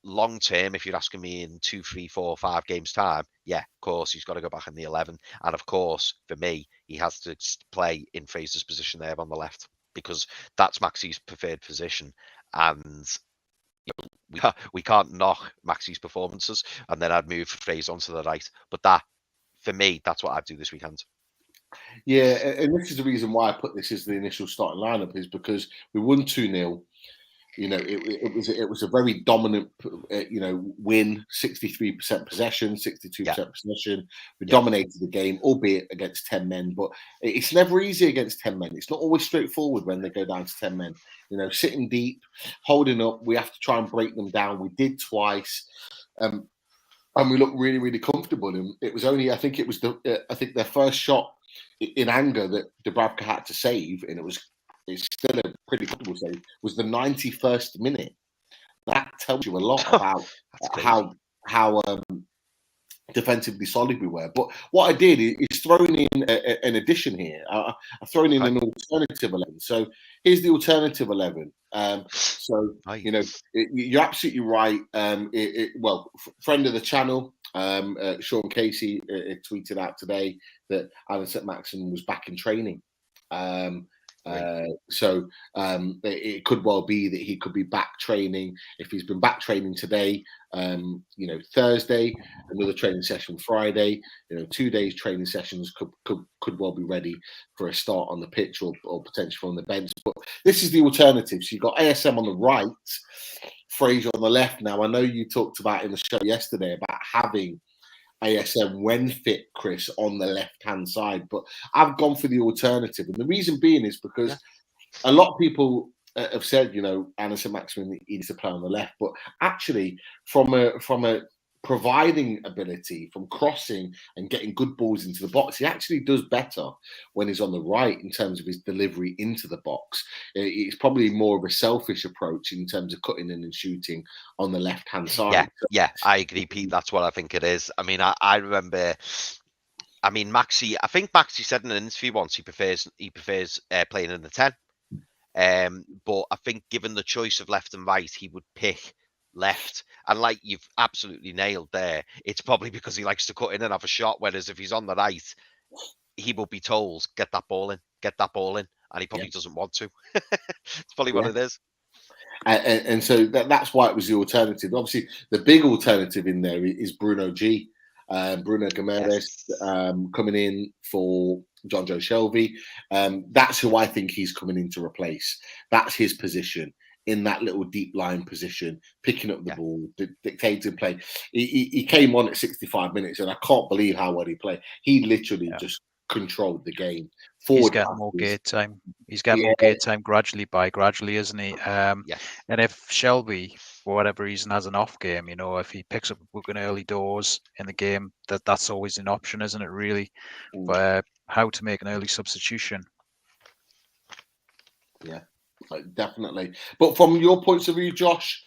Long term, if you're asking me in 2, 3, 4, 5 games time, yeah, of course he's got to go back in the 11, and of course for me he has to play in Fraser's position there on the left, because that's Maxie's preferred position, and we can't knock Maxie's performances, and then I'd move Fraser onto the right. But that, for me, that's what I'd do this weekend. Yeah, and this is the reason why I put this as the initial starting lineup, is because we won 2-0. It was a very dominant, win, 63% possession, 62% possession. We dominated the game, albeit against 10 men, but it's never easy against 10 men. It's not always straightforward when they go down to 10 men. Sitting deep, holding up, we have to try and break them down. We did twice. And we looked really, really comfortable. And it was only, I think their first shot in anger that Dubravka had to save, and it's still a pretty comfortable save, was the 91st minute. That tells you a lot about how defensively solid we were. But what I did is thrown in an addition here. I've thrown in an alternative 11. So here's the alternative 11. You're absolutely right. Friend of the channel, Sean Casey, tweeted out today that Alan St-Maximin was back in training. So it could well be that he could be back training. If he's been back training today, Thursday, another training session Friday, 2 days training sessions could well be ready for a start on the pitch or potentially on the bench. But this is the alternative. So you've got ASM on the right, Fraser on the left. Now, I know you talked about in the show yesterday about having ASM when fit, Chris, on the left-hand side, but I've gone for the alternative. And the reason being is because a lot of people have said, Anderson Maximin needs to play on the left, but actually from a providing ability, from crossing and getting good balls into the box, he actually does better when he's on the right in terms of his delivery into the box. It's probably more of a selfish approach in terms of cutting in and shooting on the left-hand side. Yeah, I agree, Pete. That's what I think it is. I mean, I remember. I think Maxi said in an interview once he prefers playing in the 10. But I think given the choice of left and right, he would pick left. And like you've absolutely nailed there, it's probably because he likes to cut in and have a shot. Whereas if he's on the right, he will be told, get that ball in. And he probably doesn't want to. It's probably what it is. And so that's why it was the alternative. Obviously, the big alternative in there is Bruno G. Bruno Gomes coming in for John Joe Shelby. That's who I think he's coming in to replace. That's his position, in that little deep line position, picking up the ball, dictating play. He came on at 65 minutes, and I can't believe how well he played. He literally just controlled the game. He's getting more game time. He's getting more game time gradually, isn't he? And if Shelby, for whatever reason, has an off game, if he picks up a book in early doors in the game, that's always an option, isn't it? Really, but how to make an early substitution? Yeah, definitely. But from your points of view, Josh,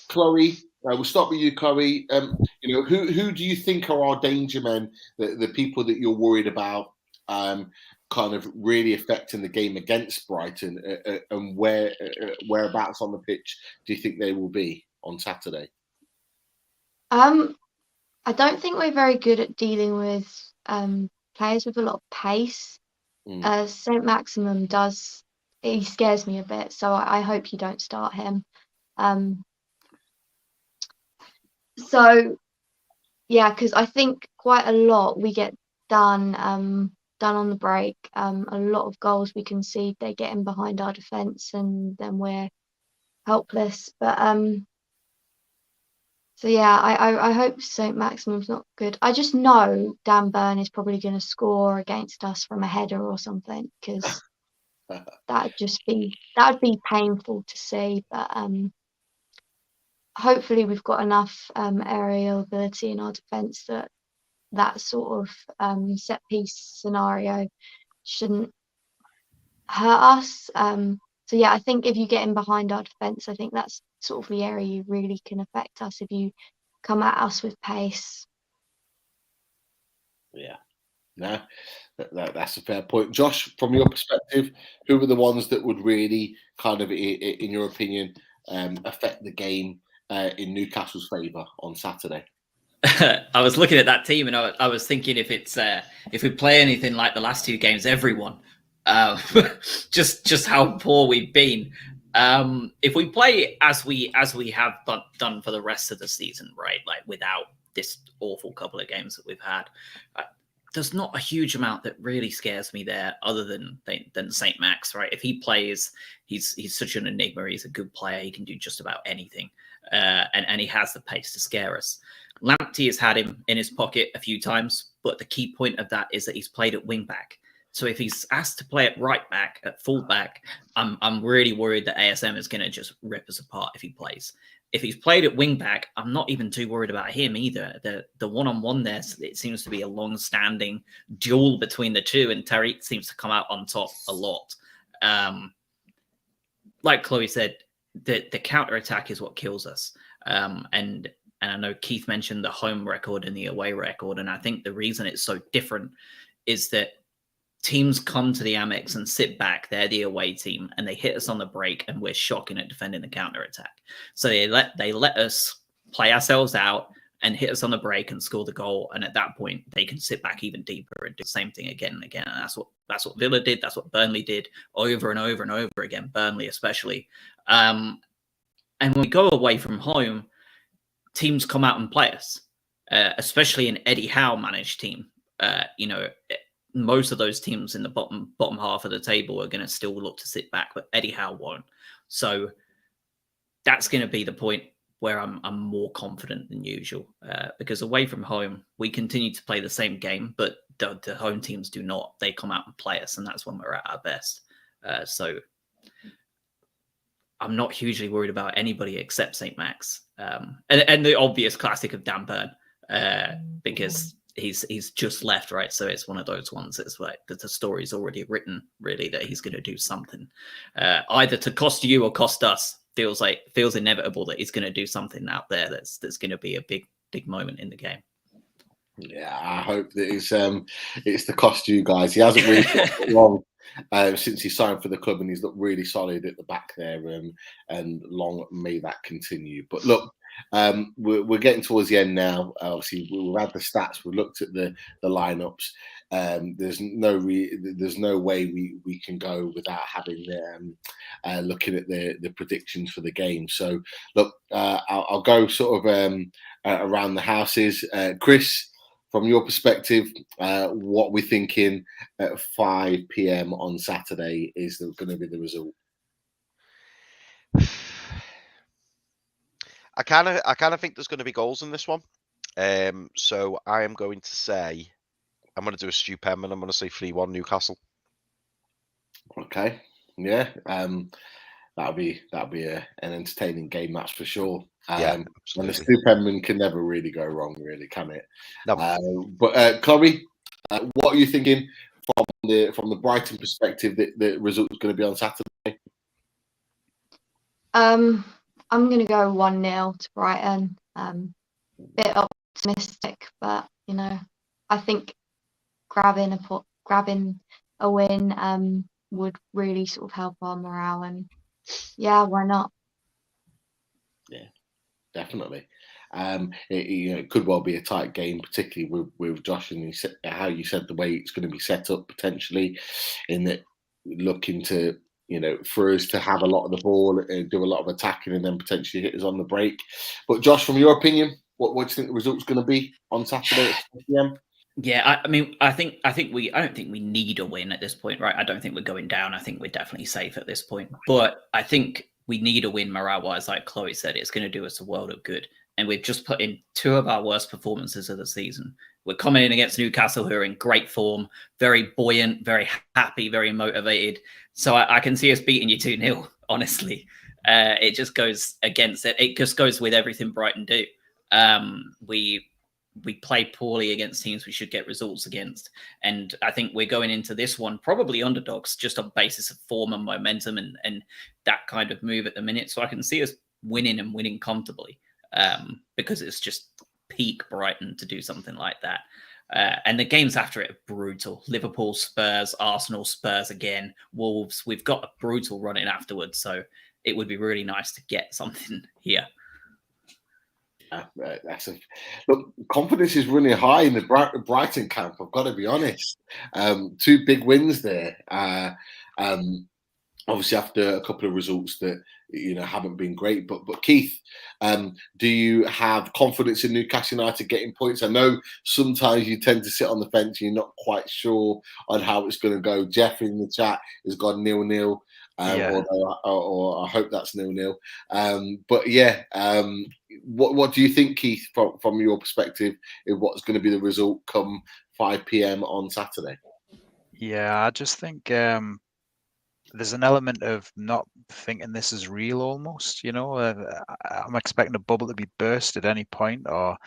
Chloe, we'll start with you, Chloe. Who do you think are our danger men? The people that you're worried about, kind of really affecting the game against Brighton, and whereabouts on the pitch do you think they will be on Saturday? I don't think we're very good at dealing with players with a lot of pace. Saint Maximum he scares me a bit, so I hope you don't start him. Because I think quite a lot we get done on the break. A lot of goals we concede, they get in behind our defence, and then we're helpless. But I hope St Maximum's not good. I just know Dan Burn is probably going to score against us from a header or something, because that would be painful to see. But hopefully we've got enough aerial ability in our defence that sort of set piece scenario shouldn't hurt us. I think if you get in behind our defence, I think that's sort of the area you really can affect us if you come at us with pace. Yeah, no, that's a fair point. Josh, from your perspective, who are the ones that would really kind of, in your opinion, affect the game in Newcastle's favour on Saturday? I was looking at that team and I was thinking if we play anything like the last two games, everyone, just how poor we've been. If we play as we have done for the rest of the season, right, like without this awful couple of games that we've had, there's not a huge amount that really scares me there, other than Saint Max, right? If he plays, he's such an enigma. He's a good player. He can do just about anything, and he has the pace to scare us. Lamptey has had him in his pocket a few times, but the key point of that is that he's played at wing back. So if he's asked to play at right back, at full back, I'm really worried that ASM is going to just rip us apart if he plays. If he's played at wing back, I'm not even too worried about him either. The one-on-one there, it seems to be a long-standing duel between the two, and Tariq seems to come out on top a lot. Like Chloe said, the counter-attack is what kills us. And I know Keith mentioned the home record and the away record, and I think the reason it's so different is that teams come to the Amex and sit back. They're the away team, and they hit us on the break, and we're shocking at defending the counter-attack. So they let us play ourselves out and hit us on the break and score the goal. And at that point, they can sit back even deeper and do the same thing again and again. And that's what Villa did. That's what Burnley did over and over and over again. Burnley especially. And when we go away from home, teams come out and play us, especially an Eddie Howe managed team. Most of those teams in the bottom half of the table are going to still look to sit back, but Eddie Howe won't. So that's going to be the point where I'm more confident than usual, because away from home, we continue to play the same game, but the home teams do not. They come out and play us, and that's when we're at our best. So I'm not hugely worried about anybody except St. Max. And the obvious classic of Dan Burn, because he's just left, right? So it's one of those ones that's like the story's already written, really, that he's going to do something, either to cost you or cost us. Feels inevitable that he's going to do something out there that's going to be a big moment in the game. Yeah, I hope that it's the cost you guys. He hasn't really got it wrong since he signed for the club, and he's looked really solid at the back there. And long may that continue. But look, we're getting towards the end now. Obviously, we've had the stats. We've looked at the lineups. There's no way we can go without having looking at the predictions for the game. So look, I'll go sort of around the houses. Chris, from your perspective, what we're thinking at 5 p.m. on Saturday is going to be the result? I kind of think there's going to be goals in this one. So I am going to say, I'm going to do a stupend, and I'm going to say 3-1 Newcastle. Okay, yeah, that'll be an entertaining game, that's for sure. And the stupend can never really go wrong, really, can it? No. But Chloe, what are you thinking from the Brighton perspective that the result's going to be on Saturday? I'm going to go 1-0 to Brighton. Bit optimistic, but I think grabbing a win would really sort of help our morale, and yeah, why not? Yeah, definitely. It could well be a tight game, particularly with Josh and how you said the way it's going to be set up potentially, in that looking to for us to have a lot of the ball, do a lot of attacking, and then potentially hit us on the break. But Josh, from your opinion, what do you think the result's going to be on Saturday at 6 p.m? Yeah, I don't think we need a win at this point, right? I don't think we're going down. I think we're definitely safe at this point. But I think we need a win morale-wise, like Chloe said. It's going to do us a world of good. And we've just put in 2 of our worst performances of the season. We're coming in against Newcastle, who are in great form, very buoyant, very happy, very motivated. So I can see us beating you 2-0, honestly. It just goes against it. It just goes with everything Brighton do. We play poorly against teams we should get results against. And I think we're going into this one probably underdogs, just on basis of form and momentum and that kind of move at the minute. So I can see us winning and winning comfortably, because it's just peak Brighton to do something like that. And the games after it are brutal. Liverpool, Spurs, Arsenal, Spurs again, Wolves. We've got a brutal run in afterwards. So it would be really nice to get something here. Look, confidence is running high in the Brighton camp, I've got to be honest. 2 big wins there. Obviously, after a couple of results that haven't been great, but Keith, do you have confidence in Newcastle United getting points? I know sometimes you tend to sit on the fence; you're not quite sure on how it's going to go. Jeff in the chat has gone 0-0, or I hope that's 0-0. But yeah, what do you think, Keith, from your perspective, is what's going to be the result come 5 p.m. on Saturday? Yeah, I just think there's an element of not thinking this is real almost. I'm expecting a bubble to be burst at any point, or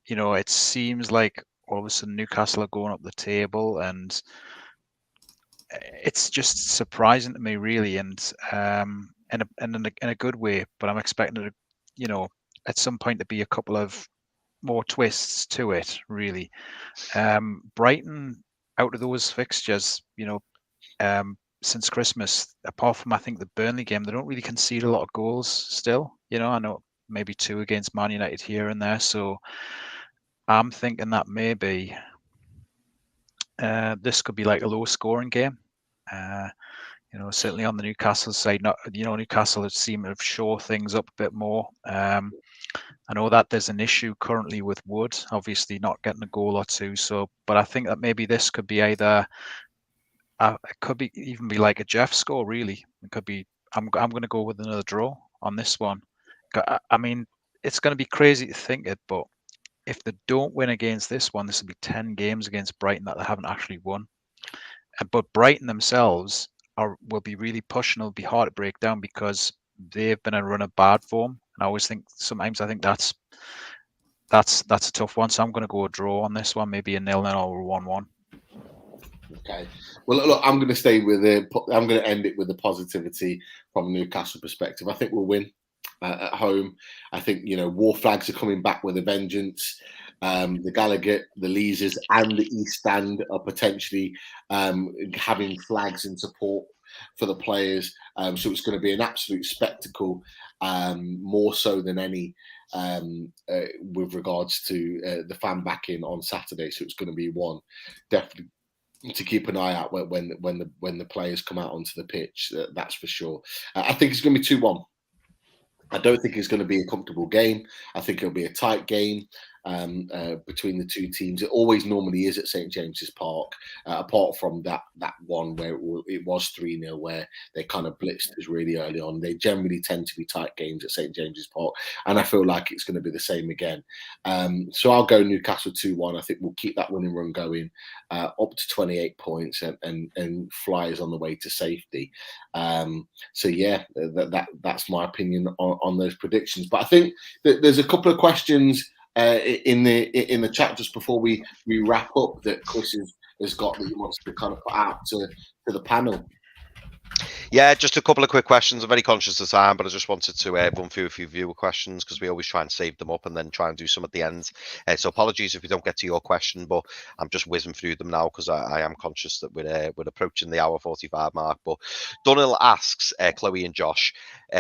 it seems like all of a sudden Newcastle are going up the table, and it's just surprising to me, really, and in a good way. But I'm expecting it, at some point to be a couple of more twists to it, really. Brighton, out of those fixtures, since Christmas, apart from I think the Burnley game, they don't really concede a lot of goals still. I know maybe 2 against Man United here and there. So I'm thinking that maybe this could be like a low scoring game. Certainly on the Newcastle side, Newcastle have seemed to shore things up a bit more. I know that there's an issue currently with Wood, obviously not getting a goal or two. But I think that maybe this could be either, it could be even be like a Jeff score. Really, it could be. I'm going to go with another draw on this one. I mean, it's going to be crazy to think it, but if they don't win against this one, this will be 10 games against Brighton that they haven't actually won. But Brighton themselves will be really pushing. It'll be hard to break down because they've been a run of bad form. And I always think sometimes I think that's a tough one. So I'm going to go a draw on this one, maybe a 0-0 or 1-1. Okay. Well, look, I'm going to stay with it. I'm going to end it with the positivity from a Newcastle perspective. I think we'll win at home. I think, War Flags are coming back with a vengeance. The Gallagher, the Leesers, and the East Stand are potentially having flags in support for the players. So it's going to be an absolute spectacle, more so than any, with regards to the fan backing on Saturday. So it's going to be one definitely to keep an eye out when the players come out onto the pitch. That's for sure. I think it's going to be 2-1. I don't think it's going to be a comfortable game. I think it'll be a tight game between the two teams. It always normally is at St James's Park, apart from that one where it was 3-0, where they kind of blitzed us really early on. They generally tend to be tight games at St James's Park, and I feel like it's going to be the same again. So I'll go Newcastle 2-1. I think we'll keep that winning run going up to 28 points and fly us on the way to safety. So yeah, that's my opinion on those predictions. But I think that there's a couple of questions in the chat just before we wrap up that Chris has got that he wants to kind of put out to the panel. Yeah, just a couple of quick questions. I'm very conscious of time, but I just wanted to run through a few viewer questions because we always try and save them up and then try and do some at the end. So apologies if we don't get to your question, but I'm just whizzing through them now because I am conscious that we're approaching the hour 45 mark. But Donald asks, Chloe and Josh,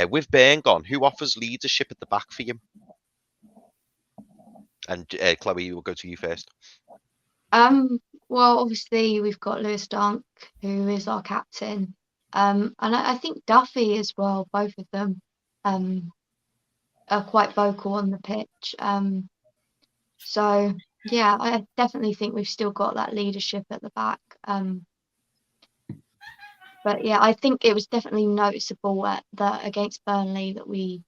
with Burn gone, who offers leadership at the back for you? And Chloe, we'll go to you first. Well, obviously we've got Lewis Dunk, who is our captain. And I think Duffy as well, both of them are quite vocal on the pitch. So yeah, I definitely think we've still got that leadership at the back. But yeah, I think it was definitely noticeable that against Burnley that we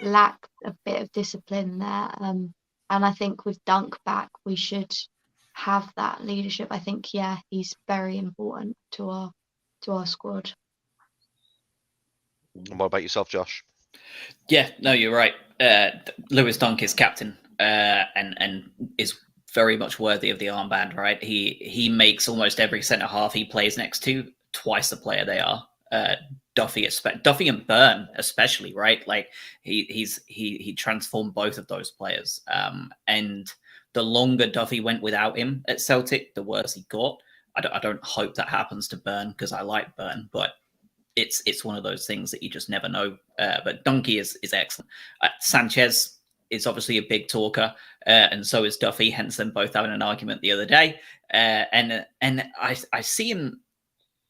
lacked a bit of discipline there. And I think with Dunk back, we should have that leadership. I think, yeah, he's very important to our squad. And what about yourself, Josh? Yeah, no, you're right. Lewis Dunk is captain and is very much worthy of the armband, right? He makes almost every centre half he plays next to twice the player they are. Duffy and Burn especially, right? Like he transformed both of those players. And the longer Duffy went without him at Celtic, the worse he got. I don't hope that happens to Burn because I like Burn, but it's one of those things that you just never know. But Donkey is excellent. Sanchez is obviously a big talker, and so is Duffy. Hence, them both having an argument the other day. And I see him.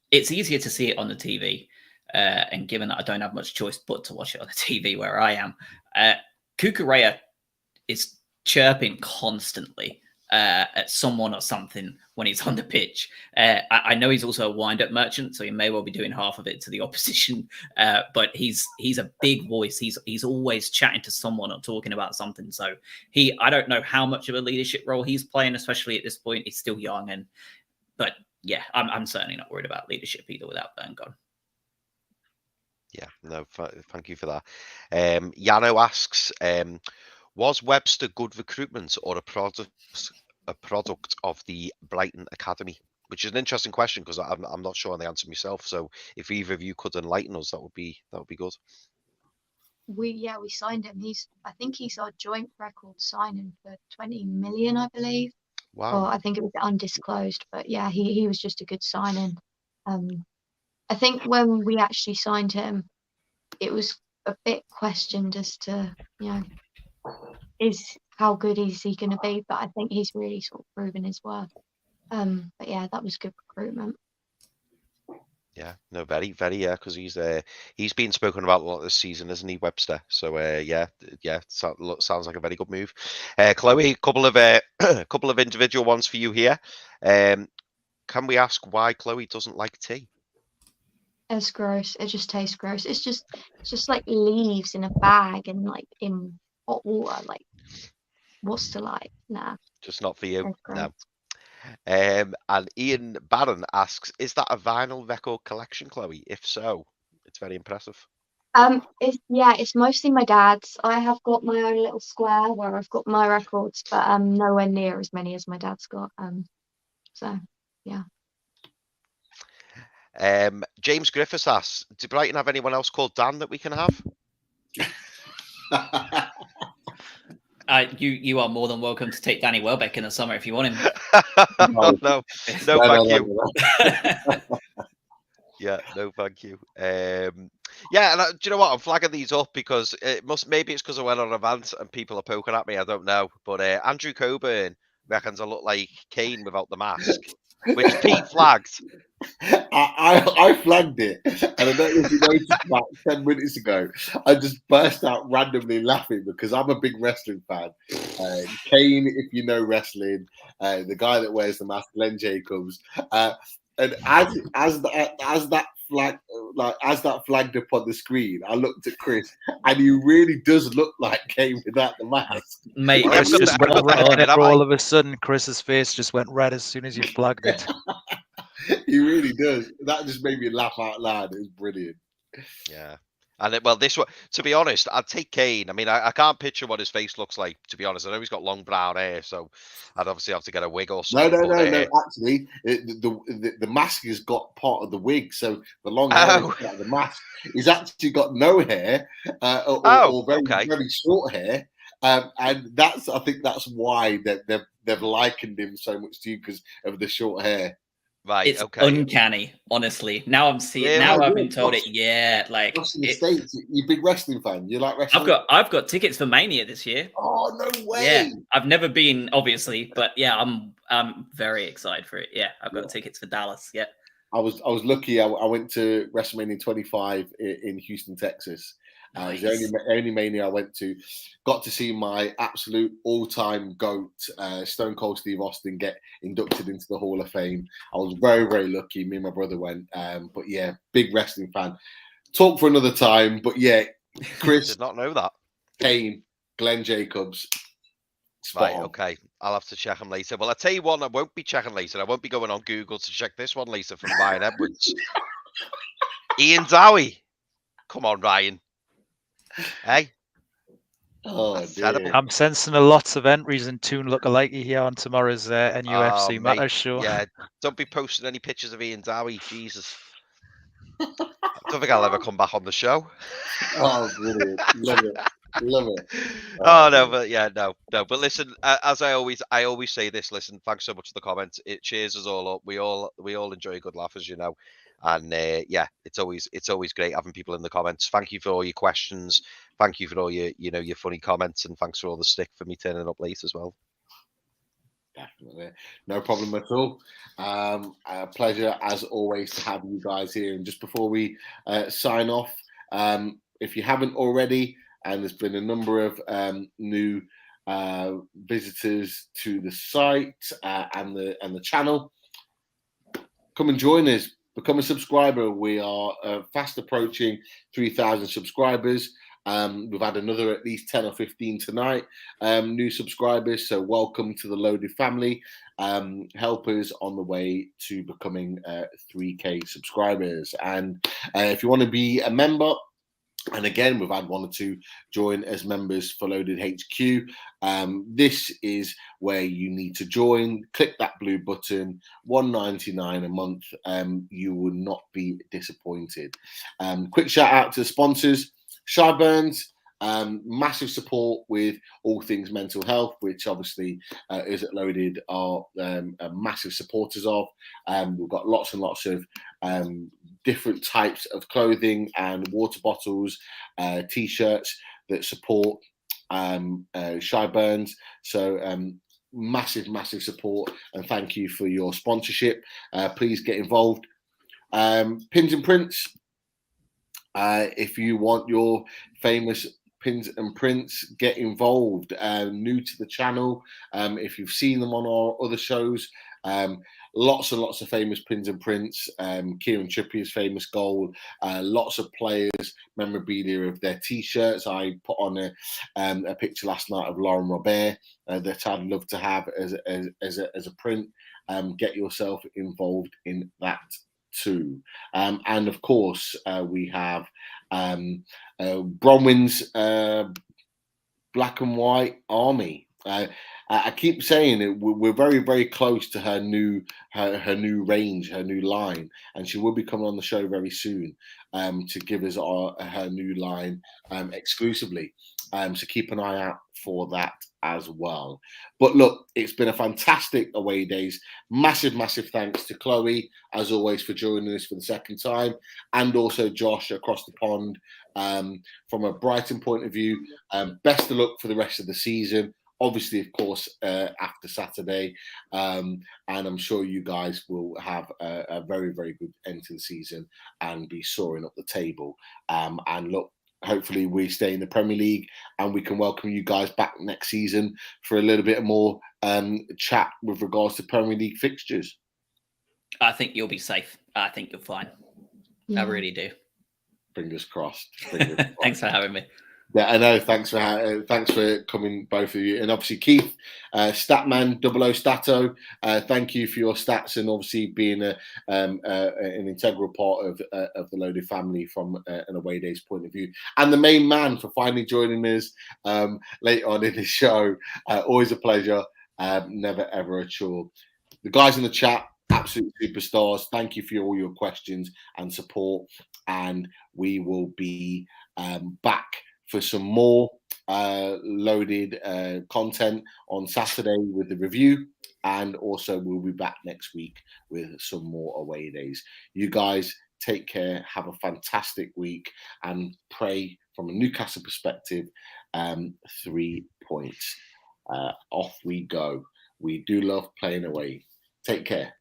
It's easier to see it on the TV, and given that I don't have much choice but to watch it on the TV where I am, Cucurella is chirping constantly at someone or something when he's on the pitch. I know he's also a wind-up merchant, so he may well be doing half of it to the opposition. But he's a big voice. He's always chatting to someone or talking about something. So I don't know how much of a leadership role he's playing, especially at this point. He's still young, but yeah, I'm certainly not worried about leadership either without Burn gone. Yeah, no, thank you for that. Yano asks, was Webster good recruitment or a product of the Brighton Academy? Which is an interesting question because I'm not sure on the answer myself. So if either of you could enlighten us, that would be good. We signed him. I think he's our joint record signing for 20 million, I believe. Wow. Or I think it was undisclosed, but yeah, he was just a good signing. I think when we actually signed him, it was a bit questioned as to, how good is he going to be? But I think he's really sort of proven his worth. But yeah, that was good recruitment. Yeah, no, very, very, yeah, because he's been spoken about a lot this season, isn't he, Webster? So sounds like a very good move. Chloe, couple of individual ones for you here. Can we ask why Chloe doesn't like tea? It's gross. It just tastes gross. It's just like leaves in a bag and like in hot water. Like, what's to like? Nah, Just not for you. it's gross. No. And Ian Barron asks, is that a vinyl record collection, Chloe? If so, it's very impressive. It's mostly my dad's. I have got my own little square where I've got my records, but nowhere near as many as my dad's got. So yeah. James Griffiths asks, do Brighton have anyone else called Dan that we can have? You are more than welcome to take Danny Welbeck in the summer if you want him. No, thank you. Yeah, no, thank you. And do you know what? I'm flagging these up because maybe it's because I went on events and people are poking at me. I don't know, but Andrew Coburn reckons I look like Kane without the mask, which Pete flagged. I flagged it, and I don't know if you noticed about 10 minutes ago, I just burst out randomly laughing because I'm a big wrestling fan. Kane, if you know wrestling, the guy that wears the mask, Glenn Jacobs, and as that flagged up on the screen, I looked at Chris, and he really does look like Kane without the mask. Mate, Chris just went red, all of a sudden, Chris's face just went red as soon as you flagged it. He really does. That just made me laugh out loud. It was brilliant. Yeah. And this one, to be honest, I'd take Kane. I mean, I can't picture what his face looks like, to be honest. I know he's got long brown hair, so I'd obviously have to get a wig or something. No. Actually, the mask has got part of the wig, so the long hair is part of the mask. He's actually got no hair, or very short hair. And I think that's why they've likened him so much to you, because of the short hair. Right, it's uncanny, honestly. Now I'm seeing. Yeah, now I've been told it. Yeah, like in the States, you're a big wrestling fan. You like wrestling? I've got tickets for Mania this year. Oh no way! Yeah, I've never been, obviously, but yeah, I'm very excited for it. Yeah, I've got tickets for Dallas. Yeah, I was lucky. I went to WrestleMania 25 in Houston, Texas. Nice. It was the only Mania I went to. Got to see my absolute all-time GOAT, Stone Cold Steve Austin, get inducted into the Hall of Fame. I was very, very lucky. Me and my brother went. But yeah, big wrestling fan. Talk for another time. But yeah, Chris. Did not know that. Kane, Glenn Jacobs. Right, okay. I'll have to check them later. Well, I'll tell you one I won't be checking later. I won't be going on Google to check this one later from Ryan Edwards. Ian Dowie. Come on, Ryan. Hey. Oh, dear. I'm sensing a lots of entries in Toon lookalike here on tomorrow's NUFC Matters show. Yeah, don't be posting any pictures of Ian Dowie. Jesus. I don't think I'll ever come back on the show. Oh, brilliant. Love it. Oh, no, but yeah, no. But listen, as I always say this, listen, thanks so much for the comments. It cheers us all up. We all enjoy a good laugh, as you know. And yeah, it's always great having people in the comments. Thank you for all your questions. Thank you for all your funny comments, and thanks for all the stick for me turning up late as well. Definitely, no problem at all. A pleasure as always to have you guys here. And just before we sign off, if you haven't already, and there's been a number of new visitors to the site and the channel, come and join us. Become a subscriber. We are fast approaching 3,000 subscribers. We've had another at least 10 or 15 tonight, new subscribers. So welcome to the Loaded family. Help us on the way to becoming 3K subscribers. And if you want to be a member, and again, we've had one or two join as members for Loaded HQ. This is where you need to join. Click that blue button, $1.99 a month. You will not be disappointed. Quick shout out to the sponsors. Shy Burns, massive support with all things mental health, which obviously is at Loaded are massive supporters of. We've got lots and lots of different types of clothing and water bottles, t-shirts that support Shy Burns. So massive support, and thank you for your sponsorship. Please get involved. Pins and prints. If you want your famous pins and prints, get involved. New to the channel, if you've seen them on our other shows, lots and lots of famous pins and prints. Kieran Trippier's famous goal, lots of players memorabilia of their t-shirts. I put on a picture last night of Lauren Robert that I'd love to have as a print. Get yourself involved in that too. And of course, we have Bronwyn's Black and White Army. I keep saying it. We're very close to her new range, her new line, and she will be coming on the show very soon to give us her new line exclusively. So keep an eye out for that as well. But look, it's been a fantastic away days. Massive thanks to Chloe, as always, for joining us for the second time, and also Josh across the pond. From a Brighton point of view, best of luck for the rest of the season. Obviously, of course, after Saturday, and I'm sure you guys will have a very good end to the season and be soaring up the table. And look, hopefully we stay in the Premier League and we can welcome you guys back next season for a little bit more chat with regards to Premier League fixtures. I think you'll be safe. I think you're fine. Yeah. I really do. Fingers crossed. Thanks for having me. Yeah, I know. Thanks for coming, both of you, and obviously Keith, Statman 00 Stato. Thank you for your stats and obviously being an integral part of the Loaded family from an away days point of view, and the main man for finally joining us late on in the show. Always a pleasure. Never ever a chore. The guys in the chat, absolute superstars. Thank you for all your questions and support, and we will be back for some more loaded content on Saturday with the review, and also we'll be back next week with some more away days. You guys take care, have a fantastic week, and pray from a Newcastle perspective, 3 points. Off we go. We do love playing away. Take care.